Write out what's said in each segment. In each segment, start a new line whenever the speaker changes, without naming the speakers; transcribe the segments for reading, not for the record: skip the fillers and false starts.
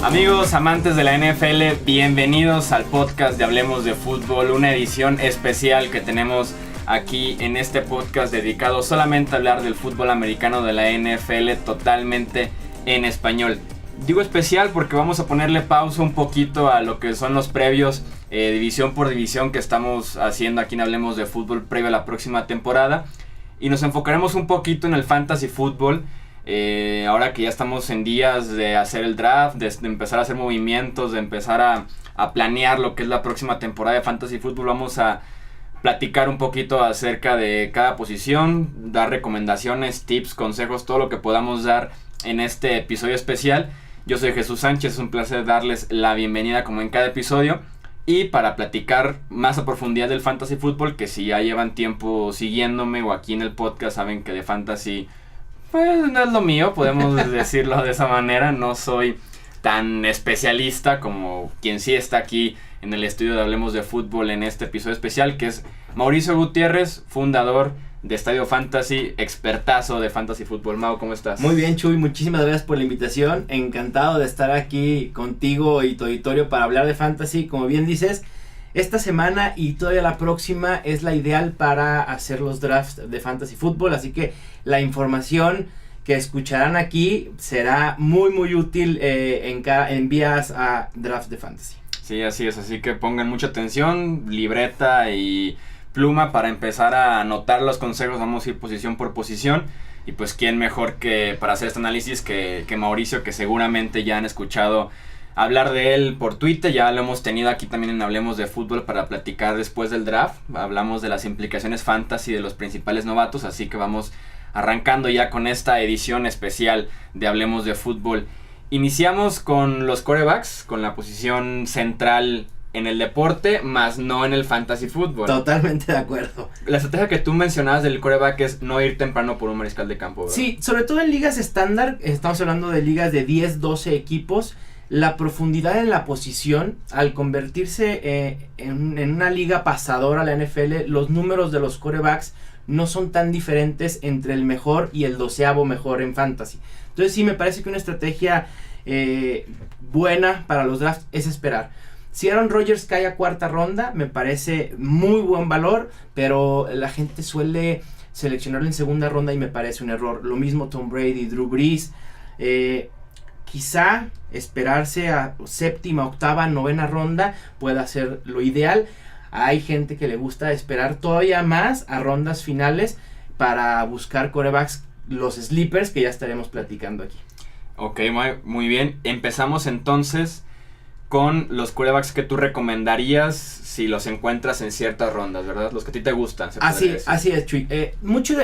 Amigos amantes de la NFL, bienvenidos al podcast de Hablemos de Fútbol, una edición especial que tenemos aquí en este podcast dedicado solamente a hablar del fútbol americano de la NFL totalmente en español. Digo especial porque vamos a ponerle pausa un poquito a lo que son los previos división por división que estamos haciendo aquí en Hablemos de Fútbol previo a la próxima temporada, y nos enfocaremos un poquito en el fantasy fútbol. Ahora que ya estamos en días de hacer el draft, de empezar a hacer movimientos, de empezar a planear lo que es la próxima temporada de fantasy fútbol, vamos a platicar un poquito acerca de cada posición, dar recomendaciones, tips, consejos, todo lo que podamos dar en este episodio especial. Yo soy Jesús Sánchez, es un placer darles la bienvenida como en cada episodio, y para platicar más a profundidad del fantasy fútbol, que si ya llevan tiempo siguiéndome o aquí en el podcast saben que de fantasy pues no es lo mío, podemos decirlo de esa manera. No soy tan especialista como quien sí está aquí en el estudio de Hablemos de Fútbol en este episodio especial, que es Mauricio Gutiérrez, fundador de Estadio Fantasy, expertazo de fantasy fútbol. Mau, ¿cómo estás?
Muy bien, Chuy, muchísimas gracias por la invitación. Encantado de estar aquí contigo y tu auditorio para hablar de fantasy. Como bien dices, esta semana y todavía la próxima es la ideal para hacer los drafts de fantasy fútbol, así que la información que escucharán aquí será muy útil en vías a draft de fantasy.
Sí, así es, así que pongan mucha atención, libreta y pluma para empezar a anotar los consejos. Vamos a ir posición por posición, y pues quién mejor que para hacer este análisis que Mauricio, que seguramente ya han escuchado hablar de él por Twitter. Ya lo hemos tenido aquí también en Hablemos de Fútbol para platicar después del draft. Hablamos de las implicaciones fantasy de los principales novatos, así que vamos arrancando ya con esta edición especial de Hablemos de Fútbol. Iniciamos con los quarterbacks, con la posición central en el deporte, más no en el fantasy fútbol.
Totalmente de acuerdo.
La estrategia que tú mencionabas del quarterback es no ir temprano por un mariscal de campo, ¿verdad?
Sí, sobre todo en ligas estándar, estamos hablando de ligas de 10, 12 equipos. La profundidad en la posición, al convertirse en una liga pasadora a la NFL, los números de los quarterbacks no son tan diferentes entre el mejor y el 12avo mejor en fantasy. Entonces sí, me parece que una estrategia buena para los drafts es esperar. Si Aaron Rodgers cae a cuarta ronda, me parece muy buen valor, pero la gente suele seleccionarlo en segunda ronda y me parece un error. Lo mismo Tom Brady, Drew Brees. Quizá esperarse a séptima, octava, novena ronda pueda ser lo ideal. Hay gente que le gusta esperar todavía más a rondas finales para buscar quarterbacks, los sleepers, que ya estaremos platicando aquí.
Ok, muy bien. Empezamos entonces con los quarterbacks que tú recomendarías si los encuentras en ciertas rondas, ¿verdad? Los que a ti te gustan.
Así es, Chuy. En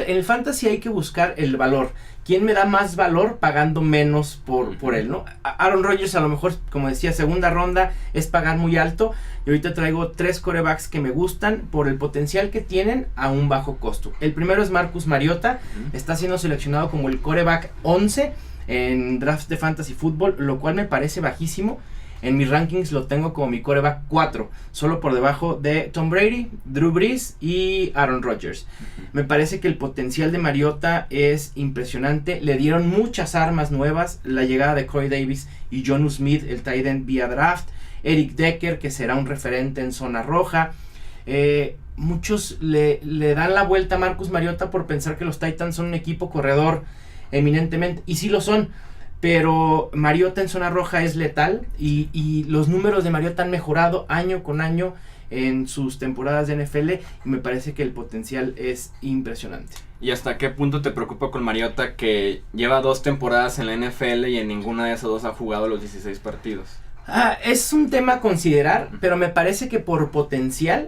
el fantasy hay que buscar el valor. ¿Quién me da más valor pagando menos por él, no? Aaron Rodgers, a lo mejor, como decía, segunda ronda es pagar muy alto. Y ahorita traigo 3 quarterbacks que me gustan por el potencial que tienen a un bajo costo. El primero es Marcus Mariota. Está siendo seleccionado como el quarterback 11 en draft de fantasy fútbol, lo cual me parece bajísimo. En mis rankings lo tengo como mi quarterback 4, solo por debajo de Tom Brady, Drew Brees y Aaron Rodgers. Me parece que el potencial de Mariota es impresionante. Le dieron muchas armas nuevas, la llegada de Corey Davis y Jonnu Smith, el tight end vía draft, Eric Decker, que será un referente en zona roja. Muchos le dan la vuelta a Marcus Mariota por pensar que los Titans son un equipo corredor eminentemente, y sí lo son. Pero Mariota en zona roja es letal, y los números de Mariota han mejorado año con año en sus temporadas de NFL, y me parece que el potencial es impresionante.
¿Y hasta qué punto te preocupa con Mariota, que lleva 2 temporadas en la NFL y en ninguna de esas 2 ha jugado los 16 partidos?
Es un tema a considerar, pero me parece que por potencial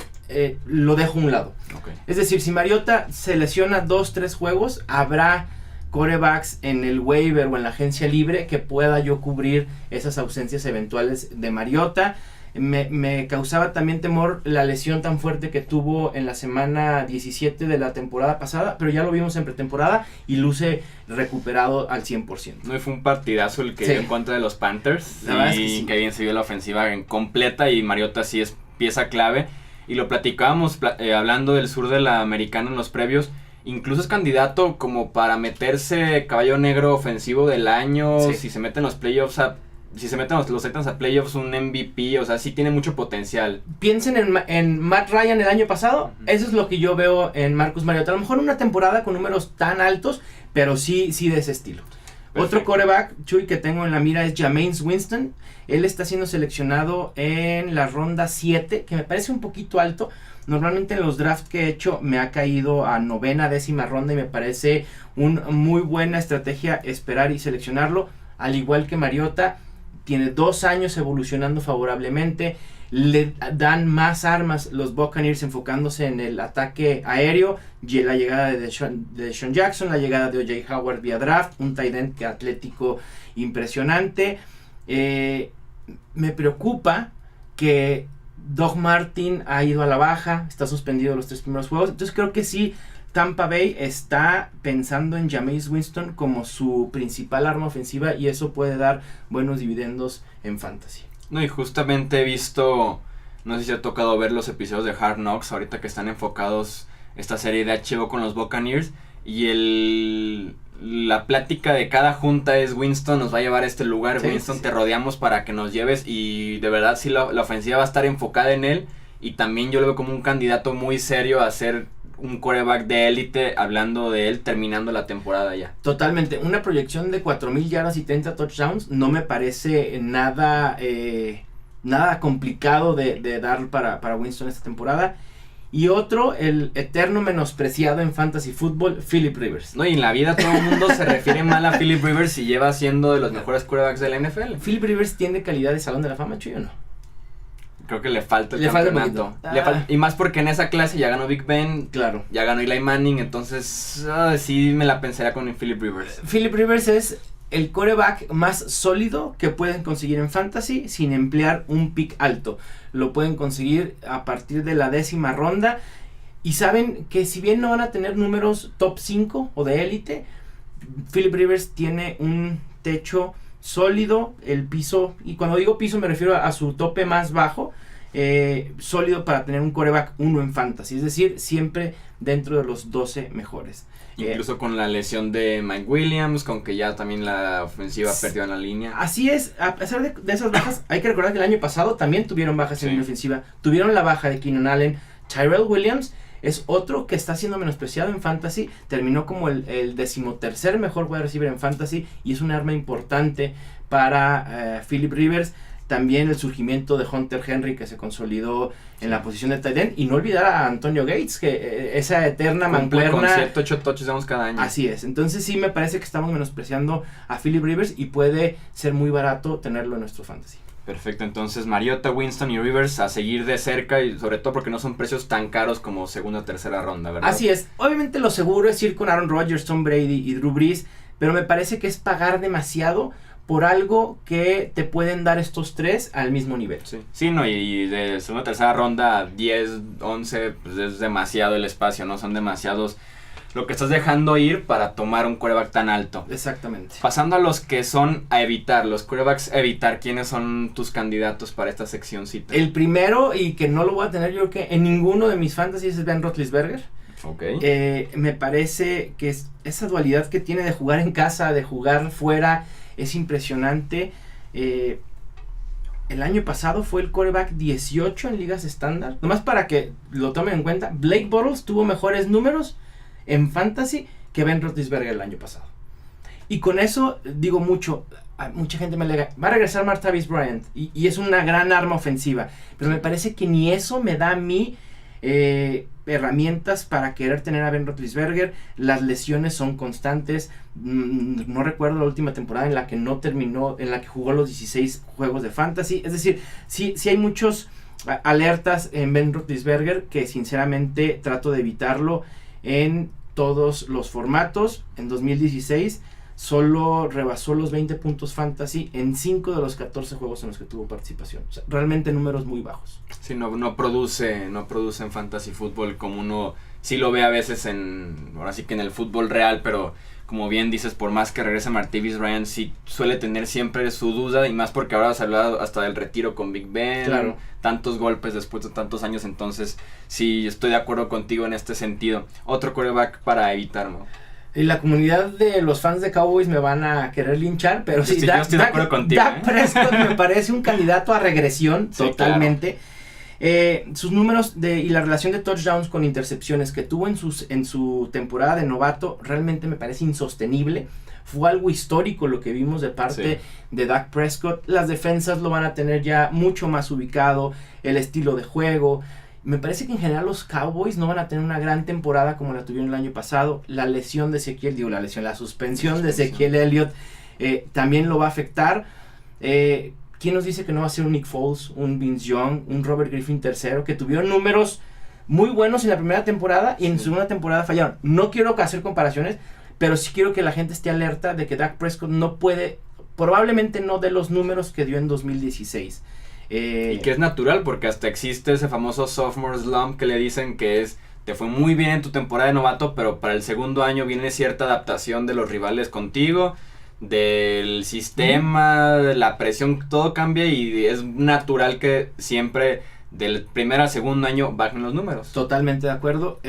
lo dejo a un lado.
Okay.
Es decir, si Mariota se lesiona 2-3 juegos, habrá quarterbacks en el waiver o en la agencia libre que pueda yo cubrir esas ausencias eventuales de Mariota. Me causaba también temor la lesión tan fuerte que tuvo en la semana 17 de la temporada pasada, pero ya lo vimos en pretemporada y luce recuperado al 100%.
No, fue un partidazo el que dio en contra de los Panthers.
La verdad es que sí.
Que bien se vio la ofensiva completa, y Mariota sí es pieza clave. Y lo platicábamos hablando del sur de la americana en los previos. Incluso es candidato como para meterse caballo negro ofensivo del año, sí. Si se mete en los playoffs si se meten los Titans a playoffs, un MVP, o sea, sí tiene mucho potencial.
Piensen en Matt Ryan el año pasado, eso es lo que yo veo en Marcus Mariota. A lo mejor una temporada con números tan altos, pero sí de ese estilo. Perfecto. Otro quarterback, Chuy, que tengo en la mira es Jameis Winston. Él está siendo seleccionado en la ronda 7, que me parece un poquito alto. Normalmente en los drafts que he hecho me ha caído a 9ª, 10ª ronda y me parece una muy buena estrategia esperar y seleccionarlo. Al igual que Mariota, tiene 2 años evolucionando favorablemente. Le dan más armas los Buccaneers enfocándose en el ataque aéreo. La llegada de Deshaun Jackson, la llegada de O.J. Howard vía draft, un tight end que atlético impresionante. Me preocupa que Doug Martin ha ido a la baja, está suspendido los 3 primeros juegos. Entonces creo que sí, Tampa Bay está pensando en Jameis Winston como su principal arma ofensiva y eso puede dar buenos dividendos en fantasy.
No, y justamente he visto, no sé si ha tocado ver los episodios de Hard Knocks ahorita que están enfocados esta serie de HBO con los Buccaneers y la plática de cada junta es: Winston nos va a llevar a este lugar, sí, Winston, sí, te rodeamos para que nos lleves, y de verdad sí la ofensiva va a estar enfocada en él, y también yo lo veo como un candidato muy serio a ser un quarterback de élite, hablando de él terminando la temporada ya.
Totalmente, una proyección de 4,000 yardas y 30 touchdowns no me parece nada complicado de dar para Winston esta temporada. Y otro, el eterno menospreciado en fantasy fútbol, Philip Rivers.
No, y en la vida todo el mundo se refiere mal a Philip Rivers y lleva siendo de los mejores quarterbacks de la NFL.
¿Philip Rivers tiene calidad de Salón de la Fama, Chuy, o no?
Creo que le falta el campeonato. Y más porque en esa clase ya ganó Big Ben,
claro,
ya ganó Eli Manning, entonces sí me la pensaría con Philip Rivers.
Philip Rivers es el quarterback más sólido que pueden conseguir en fantasy sin emplear un pick alto. Lo pueden conseguir a partir de la 10ª ronda. Y saben que si bien no van a tener números top 5 o de élite, Philip Rivers tiene un techo sólido, el piso, y cuando digo piso me refiero a su tope más bajo, sólido para tener un quarterback 1 en fantasy, es decir, siempre dentro de los 12 mejores.
Incluso con la lesión de Mike Williams, con que ya también la ofensiva perdió en la línea.
Así es, a pesar de esas bajas, hay que recordar que el año pasado también tuvieron bajas en la ofensiva, tuvieron la baja de Keenan Allen. Tyrell Williams es otro que está siendo menospreciado en fantasy, terminó como el 13º mejor wide receiver en fantasy y es un arma importante para Philip Rivers. También el surgimiento de Hunter Henry, que se consolidó en la posición de tight end, y no olvidar a Antonio Gates, que esa eterna mancuerna
con 7-8 touchdowns cada año.
Así es, entonces sí me parece que estamos menospreciando a Philip Rivers y puede ser muy barato tenerlo en nuestro fantasy.
Perfecto, entonces Mariota, Winston y Rivers a seguir de cerca, y sobre todo porque no son precios tan caros como 2ª o 3ª ronda, ¿verdad?
Así es, obviamente lo seguro es ir con Aaron Rodgers, Tom Brady y Drew Brees, pero me parece que es pagar demasiado por algo que te pueden dar estos 3 al mismo nivel.
Sí, no, y de 2ª o 3ª ronda, 10, 11, pues es demasiado el espacio, ¿no? Son demasiados lo que estás dejando ir para tomar un quarterback tan alto.
Exactamente.
Pasando a los que son a evitar, los quarterbacks a evitar, ¿quiénes son tus candidatos para esta seccióncita?
El primero, y que no lo voy a tener yo que en ninguno de mis fantasies, es Ben Roethlisberger.
Okay.
Me parece que esa dualidad que tiene de jugar en casa, de jugar fuera, es impresionante. El año pasado fue el quarterback 18 en ligas estándar. Nomás para que lo tomen en cuenta, Blake Bortles tuvo mejores números en fantasy que Ben Roethlisberger el año pasado. Y con eso digo mucho. Mucha gente me alega, va a regresar Martavis Bryant y es una gran arma ofensiva, pero me parece que ni eso me da a mí herramientas para querer tener a Ben Roethlisberger. Las lesiones son constantes. No recuerdo la última temporada en la que no terminó, en la que jugó los 16 juegos de fantasy. Es decir, sí hay muchos alertas en Ben Roethlisberger que sinceramente trato de evitarlo en todos los formatos. En 2016 solo rebasó los 20 puntos fantasy en 5 de los 14 juegos en los que tuvo participación. O sea, realmente números muy bajos.
Sí, no produce en fantasy fútbol como uno sí lo ve a veces ahora sí que en el fútbol real, pero como bien dices, por más que regrese Martavis Bryant, sí suele tener siempre su duda, y más porque ahora se ha hablado hasta del retiro con Big Ben,
claro,
tantos golpes después de tantos años, entonces sí estoy de acuerdo contigo en este sentido. Otro quarterback para evitar, ¿no?
Y la comunidad de los fans de Cowboys me van a querer linchar, pero sí,
yo estoy de acuerdo contigo.
Dak Prescott me parece un candidato a regresión, sí, totalmente. Claro. Sus números y la relación de touchdowns con intercepciones que tuvo en su temporada de novato realmente me parece insostenible. Fue algo histórico lo que vimos de parte de Dak Prescott. Las defensas lo van a tener ya mucho más ubicado, el estilo de juego. Me parece que en general los Cowboys no van a tener una gran temporada como la tuvieron el año pasado. La lesión de la suspensión de Ezequiel Elliott también lo va a afectar. ¿Quién nos dice que no va a ser un Nick Foles, un Vince Young, un Robert Griffin III, que tuvieron números muy buenos en la primera temporada y en segunda temporada fallaron? No quiero hacer comparaciones, pero sí quiero que la gente esté alerta de que Dak Prescott no puede, probablemente no dé los números que dio en 2016.
Y que es natural, porque hasta existe ese famoso sophomore slump que le dicen que es, te fue muy bien en tu temporada de novato, pero para el segundo año viene cierta adaptación de los rivales contigo, del sistema, de la presión, todo cambia y es natural que siempre del primer al segundo año bajen los números.
Totalmente de acuerdo.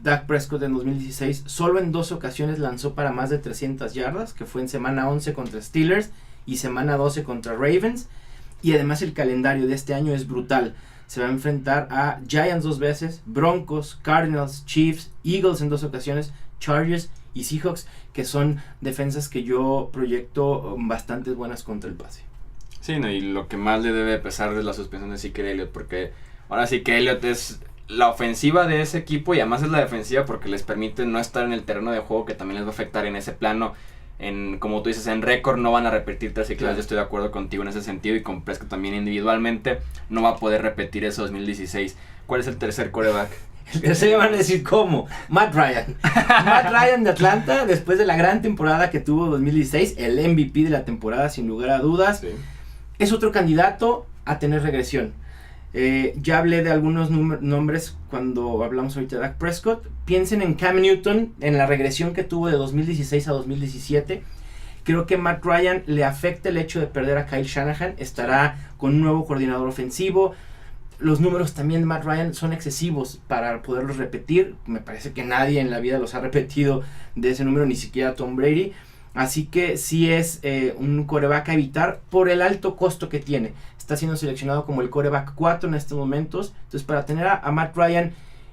Dak Prescott en 2016 solo en 2 ocasiones lanzó para más de 300 yardas, que fue en semana 11 contra Steelers y semana 12 contra Ravens. Y además el calendario de este año es brutal. Se va a enfrentar a Giants 2 veces, Broncos, Cardinals, Chiefs, Eagles en 2 ocasiones, Chargers y Seahawks, que son defensas que yo proyecto bastante buenas contra el pase.
Sí, no, y lo que más le debe pesar es la suspensión de Ezekiel Elliott, porque ahora sí que Elliott es la ofensiva de ese equipo y además es la defensiva porque les permite no estar en el terreno de juego, que también les va a afectar en ese plano. Como tú dices, en récord no van a repetir 3 ciclos, claro. Yo estoy de acuerdo contigo en ese sentido, y con Prescott también individualmente no va a poder repetir eso 2016. ¿Cuál es el tercer quarterback?
El tercero van a decir ¿cómo? Matt Ryan. Matt Ryan de Atlanta, después de la gran temporada que tuvo 2016, el MVP de la temporada sin lugar a dudas. Sí. Es otro candidato a tener regresión. Ya hablé de algunos nombres cuando hablamos ahorita de Dak Prescott. Piensen en Cam Newton, en la regresión que tuvo de 2016 a 2017. Creo que Matt Ryan le afecta el hecho de perder a Kyle Shanahan. Estará con un nuevo coordinador ofensivo. Los números también de Matt Ryan son excesivos para poderlos repetir. Me parece que nadie en la vida los ha repetido de ese número, ni siquiera Tom Brady. Así que sí es un quarterback a evitar por el alto costo que tiene. Está siendo seleccionado como el quarterback 4 en estos momentos. Entonces, para tener a Matt Ryan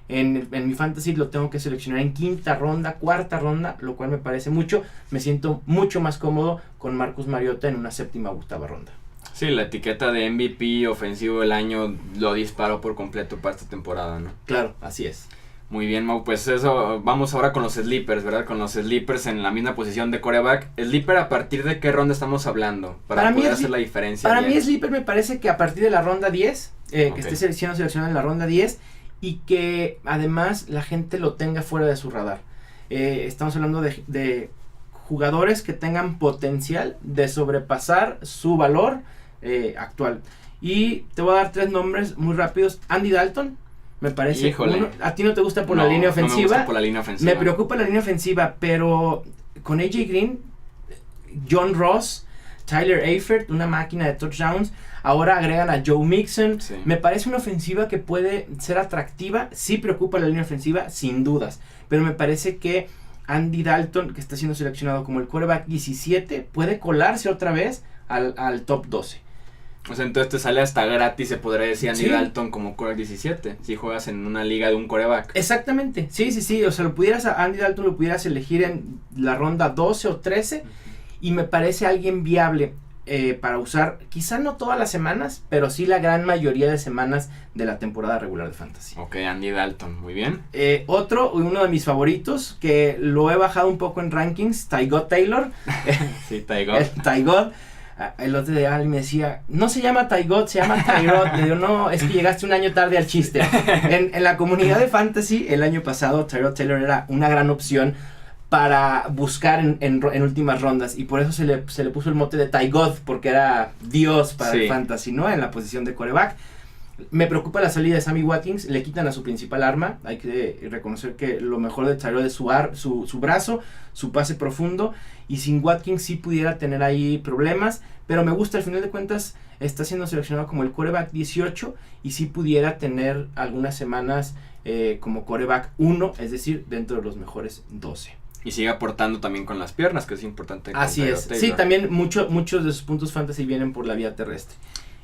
en mi fantasy, lo tengo que seleccionar en 5ª ronda, 4ª ronda, lo cual me parece mucho. Me siento mucho más cómodo con Marcus Mariota en una 7ª o 8ª ronda.
Sí, la etiqueta de MVP ofensivo del año lo disparó por completo para esta temporada, ¿no?
Claro, así es.
Muy bien, Mau, pues eso, vamos ahora con los sleepers, ¿verdad? Con los sleepers en la misma posición de quarterback. ¿Sleeper a partir de qué ronda estamos hablando? Para poder hacer la diferencia.
Para mí sleeper me parece que a partir de la ronda 10, que esté siendo seleccionado en la ronda 10 y que además la gente lo tenga fuera de su radar. Estamos hablando de jugadores que tengan potencial de sobrepasar su valor actual. Y te voy a dar 3 nombres muy rápidos. Andy Dalton. Me parece, a ti no te gusta por la línea ofensiva.
No me gusta por la línea ofensiva.
Me preocupa la línea ofensiva, pero con AJ Green, John Ross, Tyler Eifert, una máquina de touchdowns, ahora agregan a Joe Mixon. Sí. Me parece una ofensiva que puede ser atractiva. Sí preocupa la línea ofensiva, sin dudas, pero me parece que Andy Dalton, que está siendo seleccionado como el quarterback 17, puede colarse otra vez al top 12.
O sea, entonces te sale hasta gratis, se podría decir, Andy Dalton como quarterback 17, si juegas en una liga de un quarterback.
Exactamente, sí, o sea, Andy Dalton lo pudieras elegir en la ronda 12 o 13, y me parece alguien viable para usar, quizá no todas las semanas, pero sí la gran mayoría de semanas de la temporada regular de Fantasy.
Ok, Andy Dalton, muy bien.
Uno de mis favoritos, que lo he bajado un poco en rankings, Tyrod Taylor.
Sí, Tyrod.
Tyrod. El otro día alguien me decía, no se llama Tyrod, se llama Tyrod. Le digo, no, es que llegaste un año tarde al chiste. En la comunidad de Fantasy, el año pasado, Tyrod Taylor era una gran opción para buscar en últimas rondas. Y por eso se le puso el mote de Tyrod, porque era Dios para el Fantasy, ¿no? En la posición de quarterback. Me preocupa la salida de Sammy Watkins, le quitan a su principal arma. Hay que reconocer que lo mejor de Tyrod es su brazo, su pase profundo, y sin Watkins sí pudiera tener ahí problemas, pero me gusta, al final de cuentas está siendo seleccionado como el quarterback 18 y sí pudiera tener algunas semanas como quarterback 1, es decir, dentro de los mejores 12.
Y sigue aportando también con las piernas, que es importante.
Así es. Sí, también muchos de sus puntos fantasy vienen por la vía terrestre.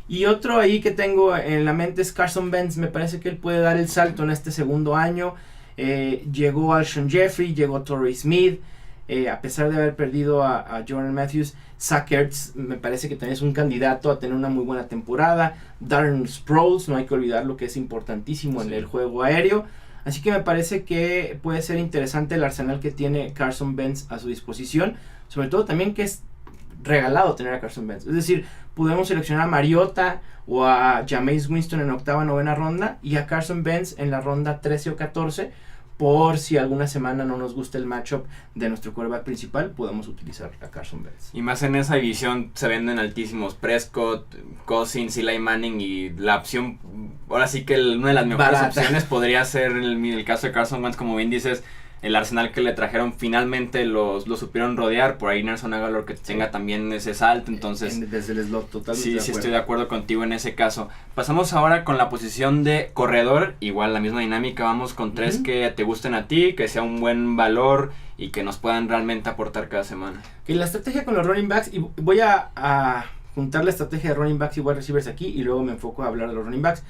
Y otro ahí que tengo en la mente es Carson Wentz. Me parece que él puede dar el salto en este segundo año. Llegó Alshon Jeffrey, llegó Torrey Smith. A pesar de haber perdido a Jordan Matthews, Zach Ertz me parece que también es un candidato a tener una muy buena temporada. Darren Sproles, no hay que olvidar lo que es importantísimo en el juego aéreo. Así que me parece que puede ser interesante el arsenal que tiene Carson Wentz a su disposición. Sobre todo también que es regalado tener a Carson Wentz. Es decir, podemos seleccionar a Mariota o a Jameis Winston en octava, novena ronda y a Carson Wentz en la ronda 13 o 14. Por si alguna semana no nos gusta el matchup de nuestro quarterback principal, podemos utilizar a Carson Wentz.
Y más en esa división se venden altísimos Prescott, Cousins, Eli Manning, y la opción, ahora sí que una de las mejores opciones podría ser el caso de Carson Wentz, como bien dices. El arsenal que le trajeron finalmente lo supieron rodear. Por ahí Nelson Agholor que tenga también ese salto. Entonces
desde el slot totalmente.
Sí, estoy de acuerdo contigo en ese caso. Pasamos ahora con la posición de corredor. Igual la misma dinámica. Vamos con tres que te gusten a ti, que sea un buen valor y que nos puedan realmente aportar cada semana.
Que la estrategia con los running backs, y voy a juntar la estrategia de running backs y wide receivers aquí y luego me enfoco a hablar de los running backs.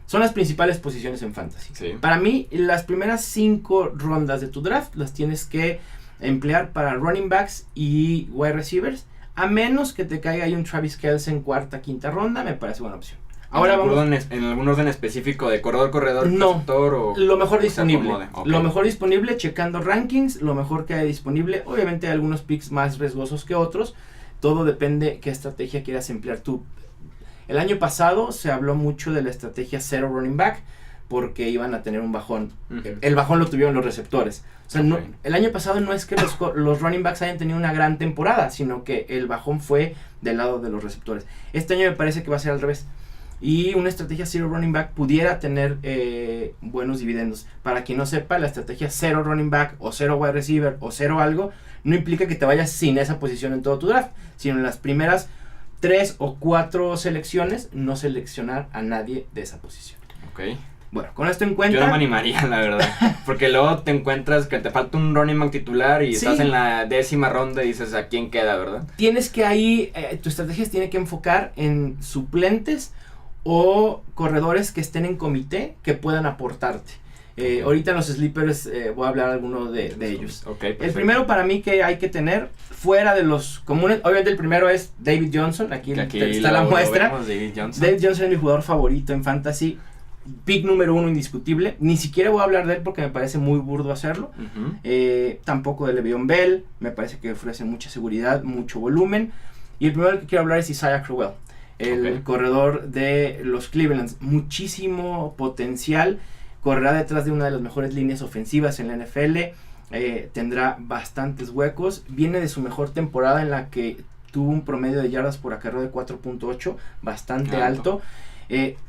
Son las principales posiciones en fantasy.
Sí.
Para mí, las primeras 5 rondas de tu draft las tienes que emplear para running backs y wide receivers, a menos que te caiga ahí un Travis Kelce en cuarta, quinta ronda, me parece buena opción.
Ahora ¿En algún orden específico de corredor, receptor o
lo mejor disponible?
Okay.
Lo mejor disponible, checando rankings, lo mejor que hay disponible. Obviamente hay algunos picks más riesgosos que otros. Todo depende qué estrategia quieras emplear tú. El año pasado se habló mucho de la estrategia zero running back porque iban a tener un bajón. El bajón lo tuvieron los receptores. O sea, el año pasado no es que los running backs hayan tenido una gran temporada, sino que el bajón fue del lado de los receptores. Este año me parece que va a ser al revés. Y una estrategia zero running back pudiera tener buenos dividendos. Para quien no sepa, la estrategia zero running back o zero wide receiver o zero algo no implica que te vayas sin esa posición en todo tu draft, sino en las primeras 3 o 4 selecciones, no seleccionar a nadie de esa posición.
Ok.
Bueno, con esto en cuenta...
Yo no me animaría, la verdad. Porque luego te encuentras que te falta un running back titular y estás en la 10ª ronda y dices, ¿a quién queda, verdad?
Tienes que ahí, tu estrategia se tiene que enfocar en suplentes o corredores que estén en comité que puedan aportarte. Ahorita en los sleepers voy a hablar alguno de ellos.
Okay,
el primero para mí que hay que tener fuera de los comunes, obviamente el primero es David Johnson, aquí está la muestra. David Johnson es mi jugador favorito en fantasy, pick número 1 indiscutible. Ni siquiera voy a hablar de él porque me parece muy burdo hacerlo. Tampoco de Le'Veon Bell, me parece que ofrece mucha seguridad, mucho volumen. Y el primero que quiero hablar es Isaiah Crowell, el corredor de los Cleveland, muchísimo potencial. Correrá detrás de una de las mejores líneas ofensivas en la NFL. Tendrá bastantes huecos. Viene de su mejor temporada en la que tuvo un promedio de yardas por acarreo de 4.8, bastante alto.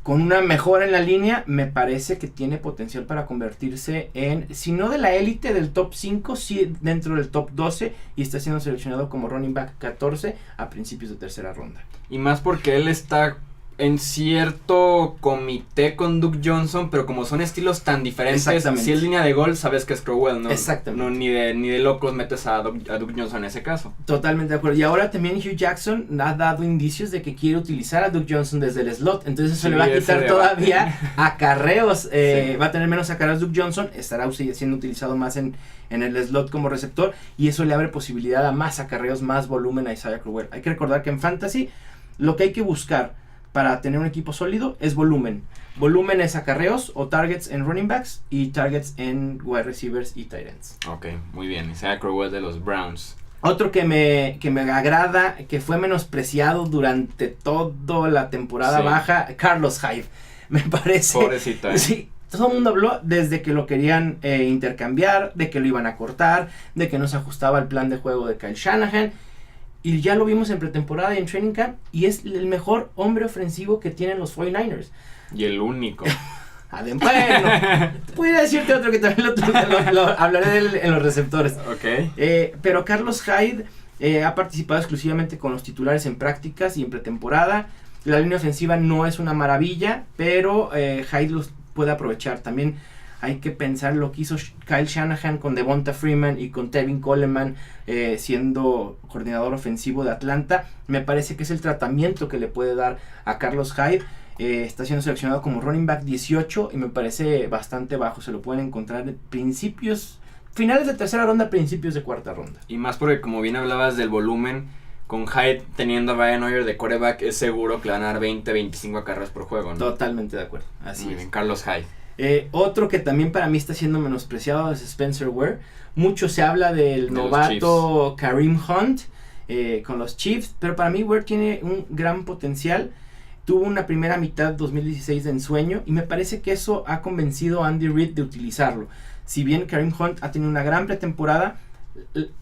Con una mejora en la línea, me parece que tiene potencial para convertirse en, si no de la élite del top 5, sí dentro del top 12, y está siendo seleccionado como running back 14 a principios de tercera ronda.
Y más porque él está en cierto comité con Duke Johnson, pero como son estilos tan diferentes, si es línea de gol, sabes que es Crowell, ¿no?
Exactamente.
No, ni de locos metes a Duke Johnson en ese caso.
Totalmente de acuerdo. Y ahora también Hugh Jackson ha dado indicios de que quiere utilizar a Duke Johnson desde el slot, entonces eso le va a quitar todavía acarreos, va a tener menos acarreos Duke Johnson, estará siendo utilizado más en el slot como receptor, y eso le abre posibilidad a más acarreos, más volumen a Isaiah Crowell. Hay que recordar que en fantasy lo que hay que buscar para tener un equipo sólido es volumen. Volumen es acarreos o targets en running backs y targets en wide receivers y tight ends.
Ok, muy bien. Isaiah Crowell de los Browns.
Otro que me agrada, que fue menospreciado durante toda la temporada baja, Carlos Hyde. Me parece...
Pobrecito,
Sí, todo el mundo habló desde que lo querían intercambiar, de que lo iban a cortar, de que no se ajustaba al plan de juego de Kyle Shanahan. Y ya lo vimos en pretemporada y en training camp. Y es el mejor hombre ofensivo que tienen los 49ers.
Y el único.
Bueno, podría decirte otro que también lo hablaré de él en los receptores.
Ok.
Pero Carlos Hyde ha participado exclusivamente con los titulares en prácticas y en pretemporada. La línea ofensiva no es una maravilla, pero Hyde los puede aprovechar. También hay que pensar lo que hizo Kyle Shanahan con Devonta Freeman y con Tevin Coleman siendo coordinador ofensivo de Atlanta. Me parece que es el tratamiento que le puede dar a Carlos Hyde. Está siendo seleccionado como running back 18 y me parece bastante bajo. Se lo pueden encontrar en finales de tercera ronda, principios de cuarta ronda.
Y más porque, como bien hablabas del volumen, con Hyde teniendo a Brian Hoyer de quarterback, es seguro que le van a dar 20-25 acarreos por juego, ¿no?
Totalmente de acuerdo. Así
Muy
es.
bien, Carlos Hyde.
Otro que también para mí está siendo menospreciado es Spencer Ware. Mucho se habla del novato Kareem Hunt con los Chiefs, pero para mí Ware tiene un gran potencial. Tuvo una primera mitad 2016 de ensueño y me parece que eso ha convencido a Andy Reid de utilizarlo. Si bien Kareem Hunt ha tenido una gran pretemporada,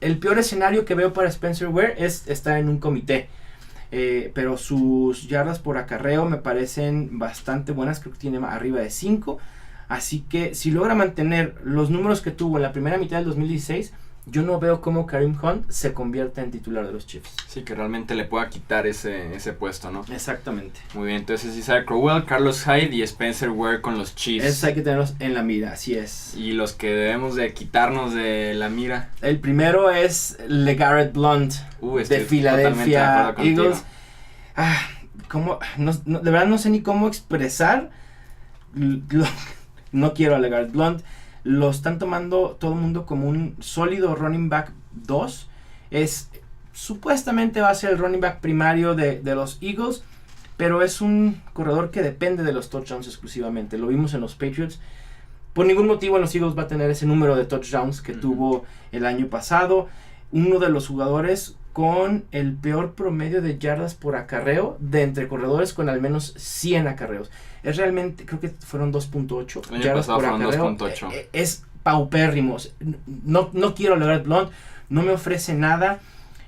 el peor escenario que veo para Spencer Ware es estar en un comité. Pero sus yardas por acarreo me parecen bastante buenas, creo que tiene arriba de 5. Así que si logra mantener los números que tuvo en la primera mitad del 2016, yo no veo cómo Kareem Hunt se convierta en titular de los Chiefs.
Sí, que realmente le pueda quitar ese puesto, ¿no?
Exactamente.
Muy bien, entonces Isaiah Crowell, Carlos Hyde y Spencer Ware con los Chiefs.
Esos hay que tenerlos en la mira, así es.
Y los que debemos de quitarnos de la mira.
El primero es LeGarrette Blount de Philadelphia Eagles. De verdad no sé ni cómo expresar. No quiero a LeGarrette Blount. Lo están tomando todo el mundo como un sólido running back 2. Supuestamente va a ser el running back primario de los Eagles, pero es un corredor que depende de los touchdowns exclusivamente. Lo vimos en los Patriots. Por ningún motivo en los Eagles va a tener ese número de touchdowns que tuvo el año pasado. Uno de los jugadores con el peor promedio de yardas por acarreo de entre corredores con al menos 100 acarreos. Es realmente, creo que fueron 2.8 yardas por acarreo. 2.8. Es paupérrimo. No quiero lograr Blount, no me ofrece nada.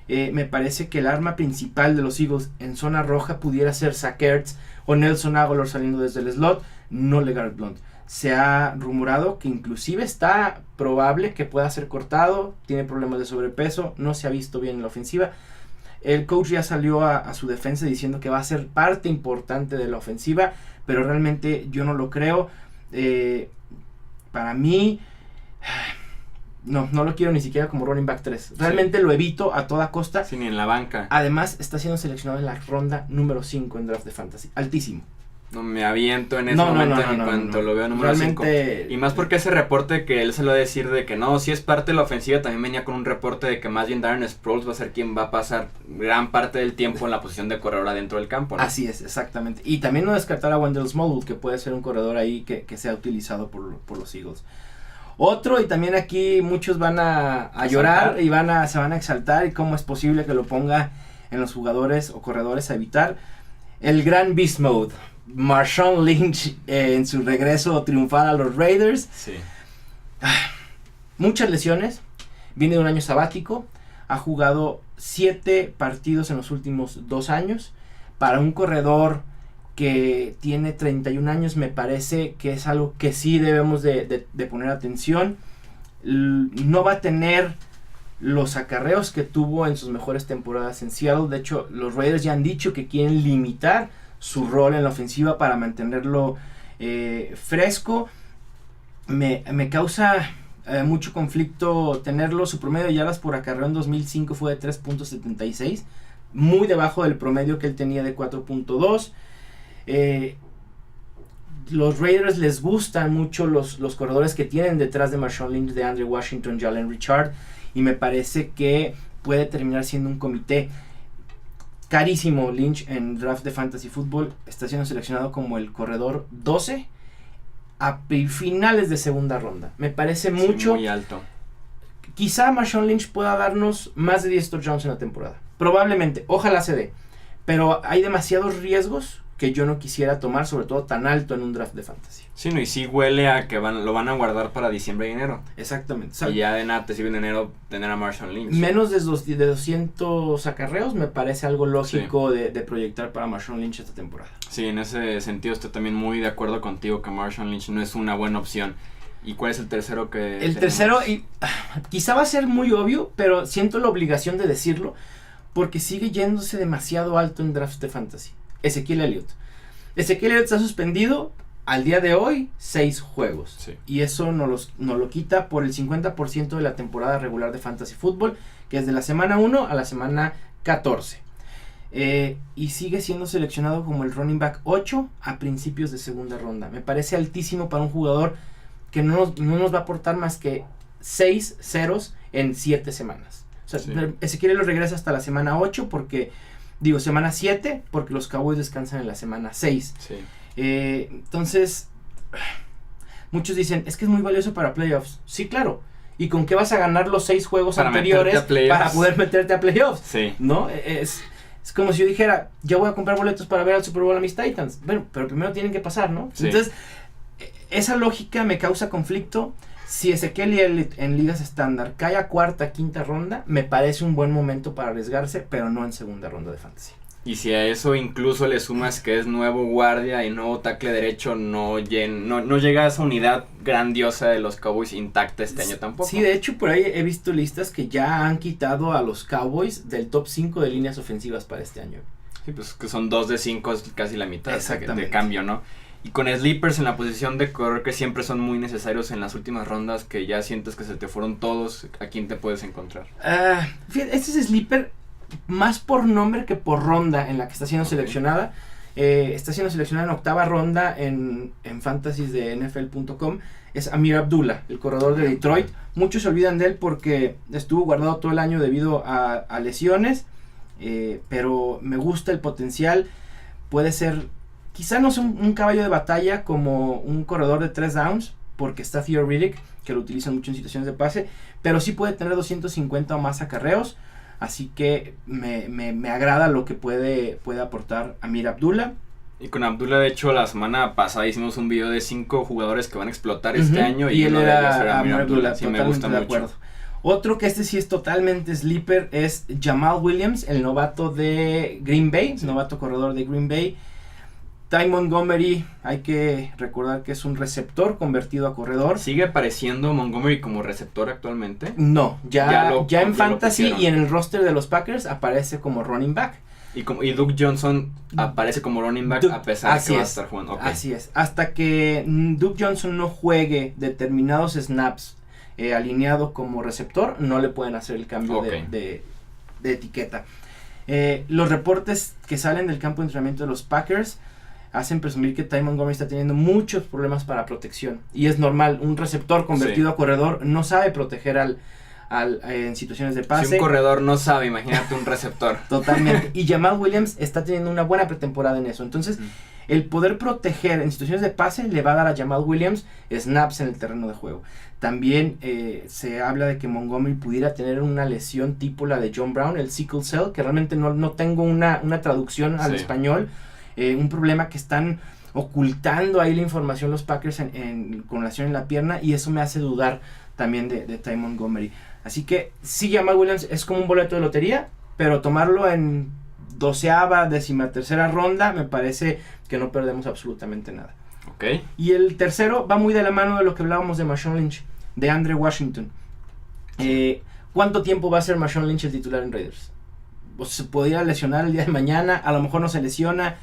Me parece que el arma principal de los Eagles en zona roja pudiera ser Zach Ertz o Nelson Agholor saliendo desde el slot, no LeGarrette Blount. Se ha rumorado que inclusive está probable que pueda ser cortado, tiene problemas de sobrepeso, no se ha visto bien en la ofensiva. El coach ya salió a su defensa diciendo que va a ser parte importante de la ofensiva, pero realmente yo no lo creo. Para mí, no lo quiero ni siquiera como running back 3. Realmente lo evito a toda costa.
Sí, ni en la banca.
Además, está siendo seleccionado en la ronda número 5 en draft de fantasy. Altísimo.
No me aviento en ese momento en cuanto lo veo número 5. Y más porque ese reporte que él se lo va a decir de que no, si es parte de la ofensiva, también venía con un reporte de que más bien Darren Sproles va a ser quien va a pasar gran parte del tiempo en la posición de corredor adentro del campo, ¿no?
Así es, exactamente. Y también no descartar a Wendell Smallwood, que puede ser un corredor ahí que sea utilizado por los Eagles. Otro, y también aquí muchos van a llorar y se van a exaltar, y cómo es posible que lo ponga en los jugadores o corredores a evitar. El gran Beast Mode, Marshawn Lynch en su regreso triunfal a los Raiders.
Sí.
Muchas lesiones, viene de un año sabático, ha jugado 7 partidos en los últimos 2 años. Para un corredor que tiene 31 años me parece que es algo que sí debemos de poner atención. No va a tener los acarreos que tuvo en sus mejores temporadas en Seattle. De hecho, los Raiders ya han dicho que quieren limitar su rol en la ofensiva para mantenerlo fresco. Me causa mucho conflicto tenerlo. Su promedio de yardas por acarreo en 2005 fue de 3.76, muy debajo del promedio que él tenía de 4.2. Los Raiders les gustan mucho los corredores que tienen detrás de Marshawn Lynch, de Andre Washington, Jalen Richard, y me parece que puede terminar siendo un comité carísimo. Lynch en draft de Fantasy Football está siendo seleccionado como el corredor 12 a finales de segunda ronda. Me parece mucho.
Muy alto.
Quizá Marshawn Lynch pueda darnos más de 10 touchdowns en la temporada. Probablemente, ojalá se dé. Pero hay demasiados riesgos que yo no quisiera tomar, sobre todo tan alto en un draft de fantasy.
Sí, no, y sí huele a que lo van a guardar para diciembre y enero.
Exactamente.
Y ya de nada te sirve en enero tener a Marshawn Lynch.
Menos de 200 acarreos me parece algo lógico de proyectar para Marshawn Lynch esta temporada.
Sí, en ese sentido estoy también muy de acuerdo contigo que Marshawn Lynch no es una buena opción. ¿Y cuál es el tercero que
El tercero, quizá va a ser muy obvio, pero siento la obligación de decirlo, porque sigue yéndose demasiado alto en drafts de fantasy. Ezequiel Elliott está suspendido al día de hoy, 6 juegos.
Sí.
Y eso nos lo quita por el 50% de la temporada regular de Fantasy Football, que es de la semana 1 a la semana 14. Y sigue siendo seleccionado como el running back 8 a principios de segunda ronda. Me parece altísimo para un jugador que no nos va a aportar más que 6 ceros en 7 semanas. O sea,
Sí.
Ezequiel lo regresa hasta la semana 8 semana 7 porque los Cowboys descansan en la semana 6.
Sí.
Entonces, muchos dicen, es que es muy valioso para playoffs. Sí, claro. ¿Y con qué vas a ganar los 6 juegos
Para
anteriores
meterte a playoffs.
para poder meterte a playoffs?
Sí.
¿No? Es como si yo dijera, ya voy a comprar boletos para ver al Super Bowl a mis Titans. Bueno, pero primero tienen que pasar, ¿no?
Sí.
Entonces, esa lógica me causa conflicto. Si Ezequiel Elliott en ligas estándar cae a cuarta, quinta ronda, me parece un buen momento para arriesgarse, pero no en segunda ronda de fantasy.
Y si a eso incluso le sumas que es nuevo guardia y nuevo tackle derecho, no llega a esa unidad grandiosa de los Cowboys intacta este año tampoco.
Sí, de hecho por ahí he visto listas que ya han quitado a los Cowboys del top 5 de líneas ofensivas para este año.
Sí, pues que son 2 de 5, es casi la mitad
Exactamente.
de cambio, ¿no? Y con sleepers en la posición de correr que siempre son muy necesarios en las últimas rondas, que ya sientes que se te fueron todos, ¿a quién te puedes encontrar?
Fíjate, este es sleeper más por nombre que por ronda en la que está siendo seleccionada. Está siendo seleccionada en octava ronda en fantasies de NFL.com. Es Amir Abdullah, el corredor de Detroit. Muchos se olvidan de él porque estuvo guardado todo el año debido a lesiones, pero me gusta el potencial. Puede ser, quizá no sea un caballo de batalla como un corredor de 3 downs, porque está Theo Riddick, que lo utilizan mucho en situaciones de pase, pero sí puede tener 250 o más acarreos. Así que me agrada lo que puede aportar Amir Abdullah.
Y con Abdullah, de hecho, la semana pasada hicimos un video de 5 jugadores que van a explotar este año.
Y él
uno de ellos
era
Amir
Abdullah,
sí, me
totalmente
gusta
de
mucho.
acuerdo. Otro que sí es totalmente sleeper es Jamal Williams, el novato de Green Bay,
Sí.
novato corredor de Green Bay. Ty Montgomery, hay que recordar que es un receptor convertido a corredor.
¿Sigue apareciendo Montgomery como receptor actualmente?
No, ya en
ya lo
fantasy
pusieron.
y en el roster de los Packers aparece como running back.
Y Duke Johnson aparece como running back a pesar de que va a estar jugando. Okay.
Así es. Hasta que Duke Johnson no juegue determinados snaps alineado como receptor, no le pueden hacer el cambio de etiqueta. Los reportes que salen del campo de entrenamiento de los Packers hacen presumir que Ty Montgomery está teniendo muchos problemas para protección. Y es normal, un receptor convertido a corredor no sabe proteger en situaciones de pase.
Si un corredor no sabe, imagínate un receptor.
Totalmente. Y Jamal Williams está teniendo una buena pretemporada en eso. Entonces, el poder proteger en situaciones de pase le va a dar a Jamal Williams snaps en el terreno de juego. También se habla de que Montgomery pudiera tener una lesión tipo la de John Brown, el sickle cell, que realmente no tengo una traducción al español. Un problema que están ocultando ahí la información los Packers con lesión en la pierna, y eso me hace dudar también de Ty Montgomery. Así que sí, Jamal Williams es como un boleto de lotería, pero tomarlo en 12ª, 13ª ronda me parece que no perdemos absolutamente nada.
Okay.
Y el tercero va muy de la mano de lo que hablábamos de Marshawn Lynch, de Andre Washington. ¿Cuánto tiempo va a ser Marshawn Lynch el titular en Raiders? O se podría lesionar el día de mañana, a lo mejor no se lesiona,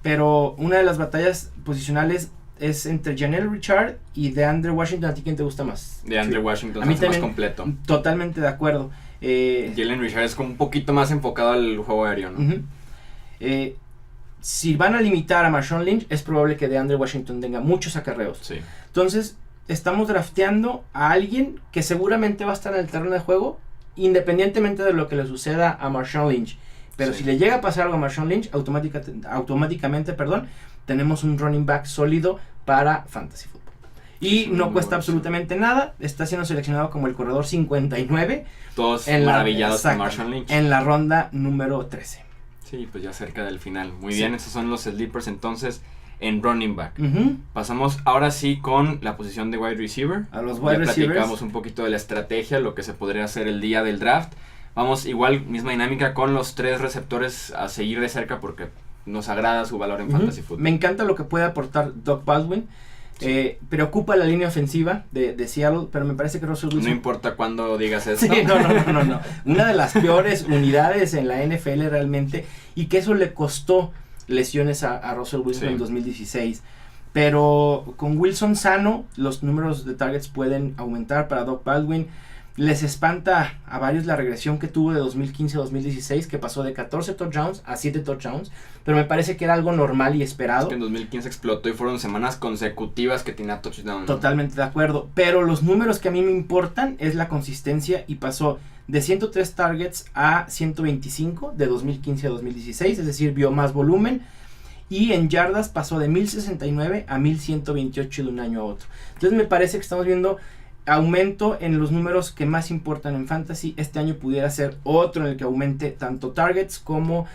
pero una de las batallas posicionales es entre Janelle Richard y de Andre Washington. ¿A ti quién te gusta más?
De Andre Washington,
a mí
más
también,
completo.
Totalmente de acuerdo.
Jalen Richard es como un poquito más enfocado al juego aéreo, ¿no?
Si van a limitar a Marshawn Lynch, es probable que de Andre Washington tenga muchos acarreos.
Sí.
Entonces, estamos drafteando a alguien que seguramente va a estar en el terreno de juego, independientemente de lo que le suceda a Marshawn Lynch. Pero si le llega a pasar algo a Marshawn Lynch, automáticamente, tenemos un running back sólido para Fantasy Football. Y no cuesta absolutamente nada. Está siendo seleccionado como el corredor 59.
Todos maravillados con Marshawn Lynch.
En la ronda número 13.
Sí, pues ya cerca del final. Muy bien, esos son los sleepers entonces en running back. Pasamos ahora sí con la posición de wide receiver.
A los wide receivers.
Platicamos un poquito de la estrategia, lo que se podría hacer el día del draft. Vamos igual, misma dinámica con los 3 receptores a seguir de cerca porque nos agrada su valor en Fantasy Football.
Me encanta lo que puede aportar Doug Baldwin. Preocupa la línea ofensiva de Seattle, pero me parece que Russell Wilson...
No importa cuándo digas eso.
Sí, no. Una de las peores unidades en la NFL realmente, y que eso le costó lesiones a Russell Wilson en 2016. Pero con Wilson sano, los números de targets pueden aumentar para Doug Baldwin. Les espanta a varios la regresión que tuvo de 2015 a 2016, que pasó de 14 touchdowns a 7 touchdowns, pero me parece que era algo normal y esperado.
Es que en 2015 explotó y fueron semanas consecutivas que tenía touchdown.
Totalmente de acuerdo, pero los números que a mí me importan es la consistencia, y pasó de 103 targets a 125 de 2015 a 2016, es decir, vio más volumen. Y en yardas pasó de 1069 a 1128 de un año a otro. Entonces me parece que estamos viendo aumento en los números que más importan en fantasy. Este año pudiera ser otro en el que aumente tanto targets como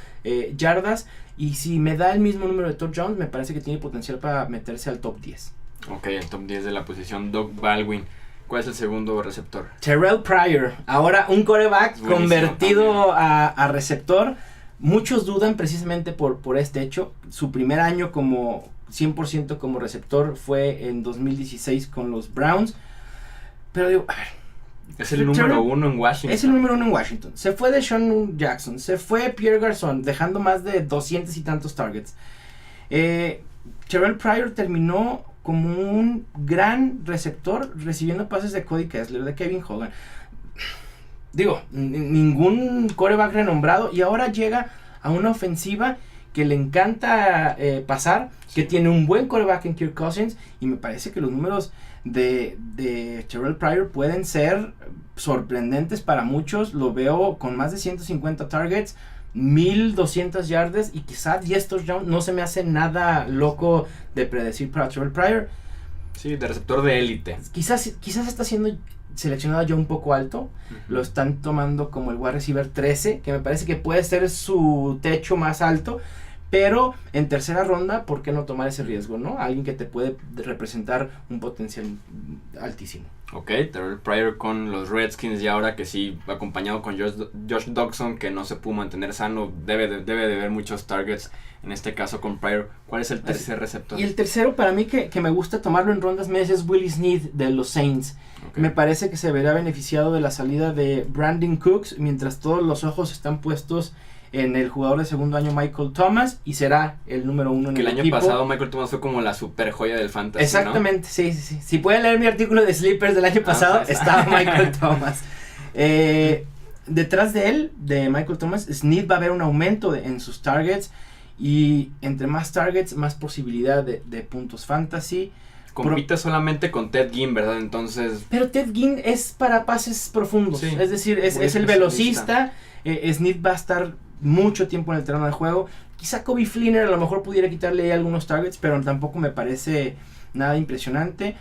yardas. Y si me da el mismo número de touchdowns, me parece que tiene potencial para meterse al top 10.
Ok, el top 10 de la posición. Doug Baldwin. ¿Cuál es el segundo receptor?
Terrell Pryor. Ahora un quarterback convertido a receptor. Muchos dudan precisamente por este hecho. Su primer año como 100% como receptor fue en 2016 con los Browns. Pero digo, a ver,
es el número 1 en Washington.
Es el número 1 en Washington. Se fue Deshaun Jackson, se fue Pierre Garçon, dejando más de 200 y tantos targets. Terrell Pryor terminó como un gran receptor, recibiendo pases de Cody Kessler, de Kevin Hogan. Digo, ningún quarterback renombrado, y ahora llega a una ofensiva que le encanta pasar, que tiene un buen quarterback en Kirk Cousins, y me parece que los números de Terrell Pryor pueden ser sorprendentes para muchos. Lo veo con más de 150 targets, 1200 yardas y quizá 10 touchdowns. No se me hace nada loco de predecir para Terrell Pryor.
Sí, de receptor de élite.
Quizás está siendo seleccionado ya un poco alto. Lo están tomando como el wide receiver 13, que me parece que puede ser su techo más alto. Pero en tercera ronda, ¿por qué no tomar ese riesgo, no? Alguien que te puede representar un potencial altísimo.
Ok, Terrell Pryor con los Redskins, y ahora que sí, acompañado con Josh Doctson, que no se pudo mantener sano, debe de ver muchos targets, en este caso con Pryor. ¿Cuál es el tercer receptor?
Y el tercero, para mí, que me gusta tomarlo en rondas medias, es Willie Snead de los Saints. Okay. Me parece que se verá beneficiado de la salida de Brandon Cooks, mientras todos los ojos están puestos en el jugador de segundo año Michael Thomas, y será el número 1 en el equipo.
Que el año pasado Michael Thomas fue como la super joya del fantasy,
exactamente,
¿no?
Sí. Si pueden leer mi artículo de Sleepers del año pasado, estaba Michael Thomas. Detrás de él, de Michael Thomas, Snead va a haber un aumento en sus targets, y entre más targets, más posibilidad de puntos fantasy.
Compite solamente con Ted Ginn, ¿verdad? Entonces...
Pero Ted Ginn es para pases profundos, sí, es decir, es el velocista. Snead va a estar mucho tiempo en el terreno de juego. Quizá Coby Fleener a lo mejor pudiera quitarle algunos targets, pero tampoco me parece nada impresionante.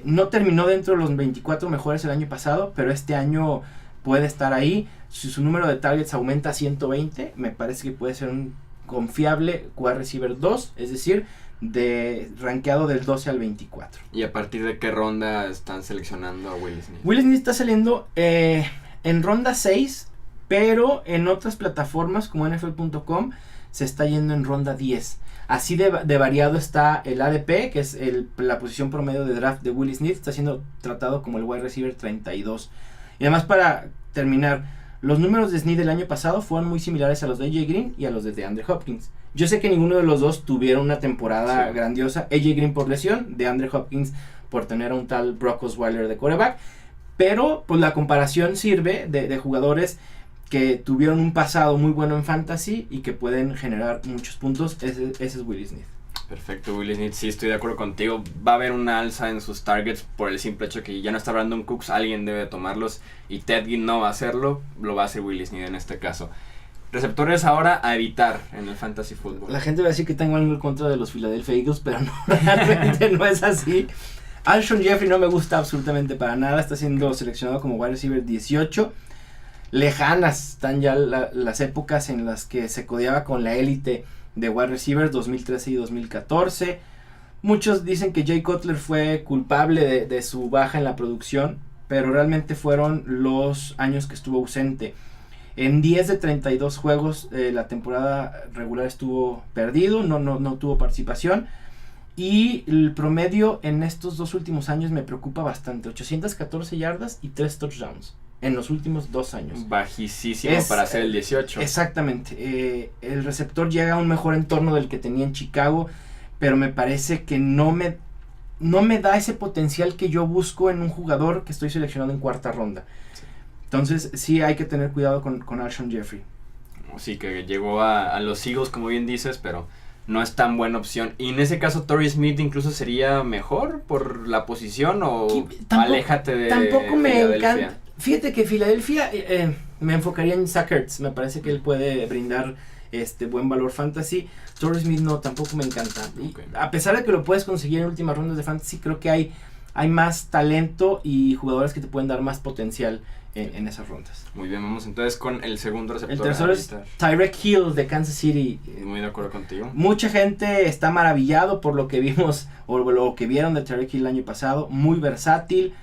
No terminó dentro de los 24 mejores el año pasado, pero este año puede estar ahí. Si su número de targets aumenta a 120, me parece que puede ser un confiable wide receiver 2, es decir, de rankeado del 12 al 24.
¿Y a partir de qué ronda están seleccionando a Willie Snead?
Willie Snead está saliendo en ronda 6, pero en otras plataformas como NFL.com se está yendo en ronda 10. Así de variado está el ADP, que es la posición promedio de draft de Willie Snead. Está siendo tratado como el wide receiver 32. Y además, para terminar, los números de Snead del año pasado fueron muy similares a los de AJ Green y a los de DeAndre Hopkins. Yo sé que ninguno de los dos tuvieron una temporada grandiosa. AJ Green por lesión, DeAndre Hopkins por tener a un tal Brock Osweiler de quarterback. Pero pues la comparación sirve de jugadores que tuvieron un pasado muy bueno en fantasy y que pueden generar muchos puntos. Ese es Willie Snead.
Perfecto, Willie Snead, sí, estoy de acuerdo contigo. Va a haber una alza en sus targets por el simple hecho que ya no está Brandon Cooks, alguien debe tomarlos, y Ted Ginn no va a hacerlo, lo va a hacer Willie Snead en este caso. Receptores ahora a evitar en el fantasy fútbol.
La gente va a decir que tengo algo en contra de los Philadelphia Eagles, pero no, realmente no es así. Alshon Jeffrey no me gusta absolutamente para nada, está siendo seleccionado como wide receiver 18. Lejanas están ya las épocas en las que se codeaba con la élite de wide receivers, 2013 y 2014. Muchos dicen que Jay Cutler fue culpable de su baja en la producción, pero realmente fueron los años que estuvo ausente. En 10 de 32 juegos la temporada regular estuvo perdido, no tuvo participación. Y el promedio en estos 2 últimos años me preocupa bastante. 814 yardas y 3 touchdowns en los últimos 2 años.
Bajísimo para hacer el 18.
Exactamente. El receptor llega a un mejor entorno del que tenía en Chicago, pero me parece que no me da ese potencial que yo busco en un jugador que estoy seleccionando en cuarta ronda. Sí. Entonces sí hay que tener cuidado con Alshon Jeffrey.
Sí, que llegó a los Eagles, como bien dices, pero no es tan buena opción. Y en ese caso, Torrey Smith incluso sería mejor por la posición, o aléjate de
tampoco me encanta. Fíjate que Filadelfia me enfocaría en Zach Ertz. Me parece que él puede brindar buen valor fantasy. Torrey Smith no, tampoco me encanta. Okay. A pesar de que lo puedes conseguir en últimas rondas de fantasy, creo que hay más talento y jugadores que te pueden dar más potencial en esas rondas.
Muy bien, vamos entonces con el segundo receptor.
El tercero es Tyreek Hill de Kansas City.
Muy de acuerdo contigo.
Mucha gente está maravillado por lo que vimos o lo que vieron de Tyreek Hill el año pasado. Muy versátil,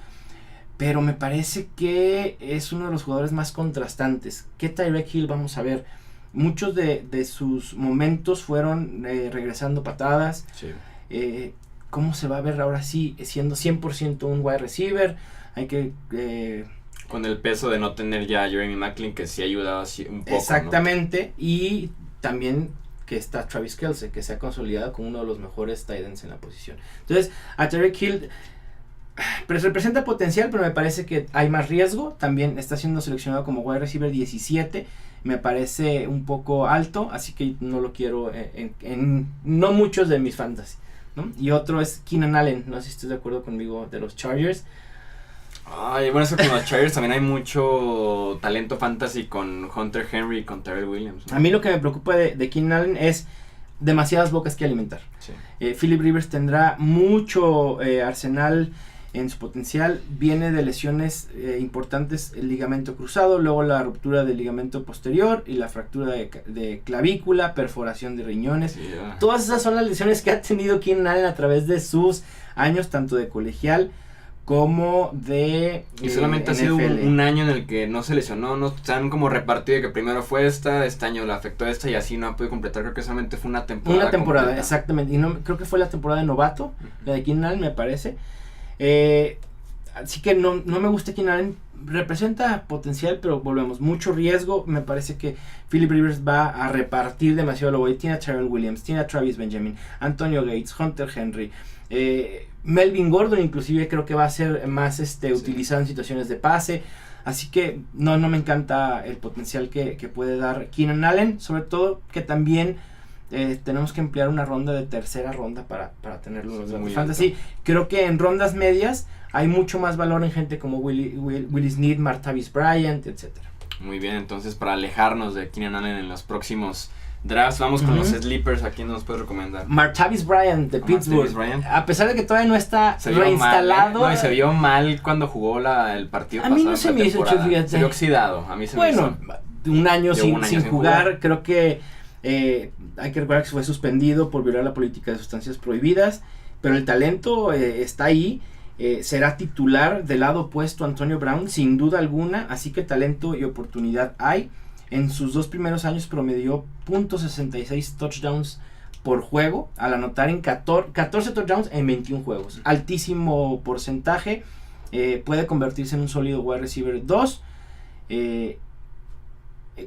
pero me parece que es uno de los jugadores más contrastantes. ¿Qué Tyreek Hill vamos a ver? Muchos de sus momentos fueron regresando patadas. Sí. ¿Cómo se va a ver ahora sí siendo 100% un wide receiver? Hay que...
con el peso de no tener ya a Jeremy Maclin, que sí ha ayudado un poco.
Exactamente, ¿no? Y también que está Travis Kelce, que se ha consolidado como uno de los mejores tight ends en la posición. Entonces, a Tyreek Hill representa potencial, pero me parece que hay más riesgo. También está siendo seleccionado como wide receiver 17. Me parece un poco alto, así que no lo quiero en no muchos de mis fantasy, ¿no? Y otro es Keenan Allen, no sé si estás de acuerdo conmigo, de los Chargers.
Ay, bueno, eso con los Chargers también hay mucho talento fantasy con Hunter Henry y con Tyrell Williams, ¿no?
A mí lo que me preocupa de Keenan Allen es demasiadas bocas que alimentar. Sí. Philip Rivers tendrá mucho arsenal en su potencial. Viene de lesiones importantes, el ligamento cruzado, luego la ruptura del ligamento posterior y la fractura de clavícula, perforación de riñones. Sí, yeah. Todas esas son las lesiones que ha tenido Keenan Allen a través de sus años, tanto de colegial como de
y solamente ha sido un año en el que no se lesionó, no están como repartido, que primero fue este año le afectó esta y así no ha podido completar. Creo que solamente fue una temporada completa.
Exactamente, y no creo que fue la temporada de novato, la de Keenan Allen, me parece. Así que no me gusta Keenan Allen. Representa potencial, pero volvemos, mucho riesgo. Me parece que Philip Rivers va a repartir demasiado lo voy. Tiene a Tyrell Williams, tiene a Travis Benjamin, Antonio Gates, Hunter Henry, Melvin Gordon inclusive creo que va a ser más utilizado en situaciones de pase. Así que no me encanta el potencial que puede dar Keenan Allen, sobre todo que también tenemos que emplear una ronda de tercera ronda para tenerlo en los fantasy. Creo que en rondas medias hay mucho más valor en gente como Willie Snead, Martavis Bryant, etcétera.
Muy bien, entonces para alejarnos de Keenan Allen en los próximos drafts, vamos con los sleepers. ¿A quién nos puedes recomendar?
Martavis Bryant de Pittsburgh. A pesar de que todavía no está reinstalado.
Mal, ¿eh? No, y se vio mal cuando jugó el partido pasado.
A mí no se me hizo, fíjate.
Se vio oxidado. A mí se me hizo.
Un año sin jugar. Creo que hay que recordar que fue suspendido por violar la política de sustancias prohibidas. Pero el talento está ahí. Será titular del lado opuesto a Antonio Brown, sin duda alguna. Así que talento y oportunidad hay. En sus 2 primeros años promedió .66 touchdowns por juego, al anotar en 14 touchdowns en 21 juegos. Altísimo porcentaje. Puede convertirse en un sólido wide receiver 2.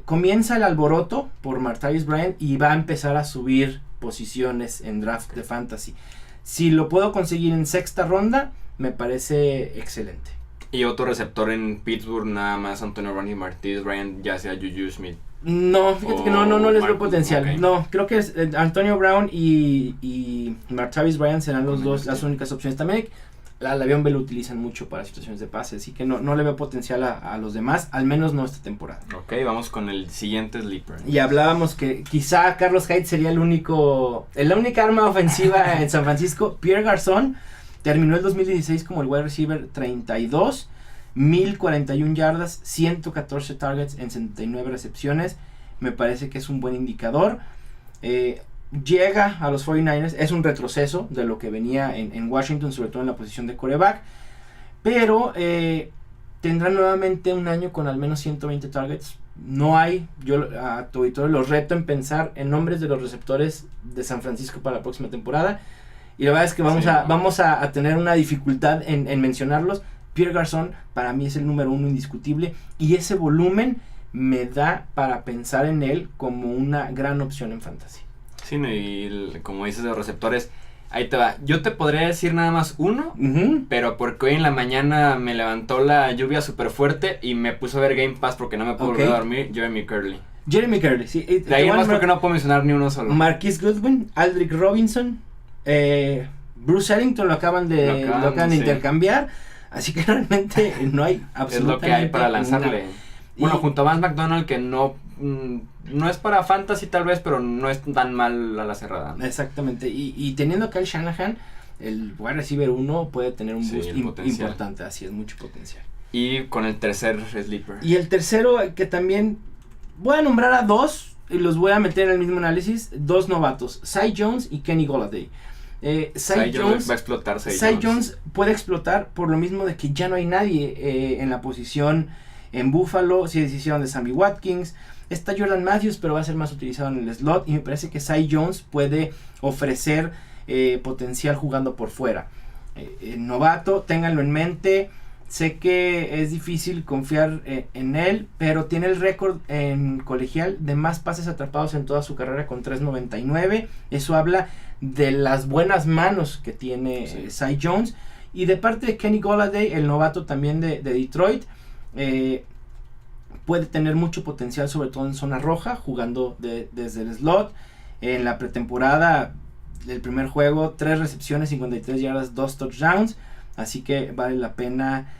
Comienza el alboroto por Martavis Bryant y va a empezar a subir posiciones en draft de fantasy. Si lo puedo conseguir en sexta ronda, me parece excelente.
Y otro receptor en Pittsburgh, nada más Antonio Brown y Martavis Bryant, ya sea Juju Smith.
No, fíjate que no les veo potencial. Okay. No, creo que Antonio Brown y Martavis Bryant serán los dos las únicas opciones. También la Le'Veon Bell lo utilizan mucho para situaciones de pase, así que no le veo potencial a los demás, al menos no esta temporada.
Ok, vamos con el siguiente sleeper.
Y hablábamos que quizá Carlos Hyde sería la única arma ofensiva en San Francisco. Pierre Garçon terminó el 2016 como el wide receiver 32, 1041 yardas, 114 targets en 79 recepciones. Me parece que es un buen indicador. Llega a los 49ers, es un retroceso de lo que venía en Washington, sobre todo en la posición de quarterback, pero tendrá nuevamente un año con al menos 120 targets. Yo a tu auditorio los reto en pensar en nombres de los receptores de San Francisco para la próxima temporada, y la verdad es que vamos a tener una dificultad en mencionarlos. Pierre Garçon para mí es el número 1 indiscutible, y ese volumen me da para pensar en él como una gran opción en fantasy.
Sí, ¿no? Y como dices de los receptores, ahí te va. Yo te podría decir nada más uno, pero porque hoy en la mañana me levantó la lluvia súper fuerte y me puso a ver Game Pass porque no me puedo volver a dormir. Jeremy Curley.
Jeremy Curley, sí.
De ahí más porque no puedo mencionar ni uno solo.
Marquise Goodwin, Aldrick Robinson, Bruce Ellington lo acaban de intercambiar. Así que realmente no hay absolutamente
es lo que hay para lanzarle. Bueno, junto a Vance McDonald, que no es para fantasy tal vez, pero no es tan mal a la cerrada.
Exactamente. Y teniendo a Kyle Shanahan, el wide receiver 1 puede tener un boost importante. Así es, mucho potencial.
Y con el tercer sleeper.
Y el tercero, que también voy a nombrar a dos, y los voy a meter en el mismo análisis, dos novatos, Cy Jones y Kenny Golladay. Cy Jones
va a explotar.
Cy Jones puede explotar por lo mismo de que ya no hay nadie en la posición en Buffalo. Se deshicieron de Sammy Watkins, está Jordan Matthews, pero va a ser más utilizado en el slot, y me parece que Cy Jones puede ofrecer potencial jugando por fuera. Novato, ténganlo en mente. Sé que es difícil confiar en él, pero tiene el récord en colegial de más pases atrapados en toda su carrera con 3.99. Eso habla de las buenas manos que tiene Cy Jones. Y de parte de Kenny Golladay, el novato también de Detroit, puede tener mucho potencial, sobre todo en zona roja, jugando desde el slot. En la pretemporada, el primer juego, 3 recepciones, 53 yardas, 2 touchdowns. Así que vale la pena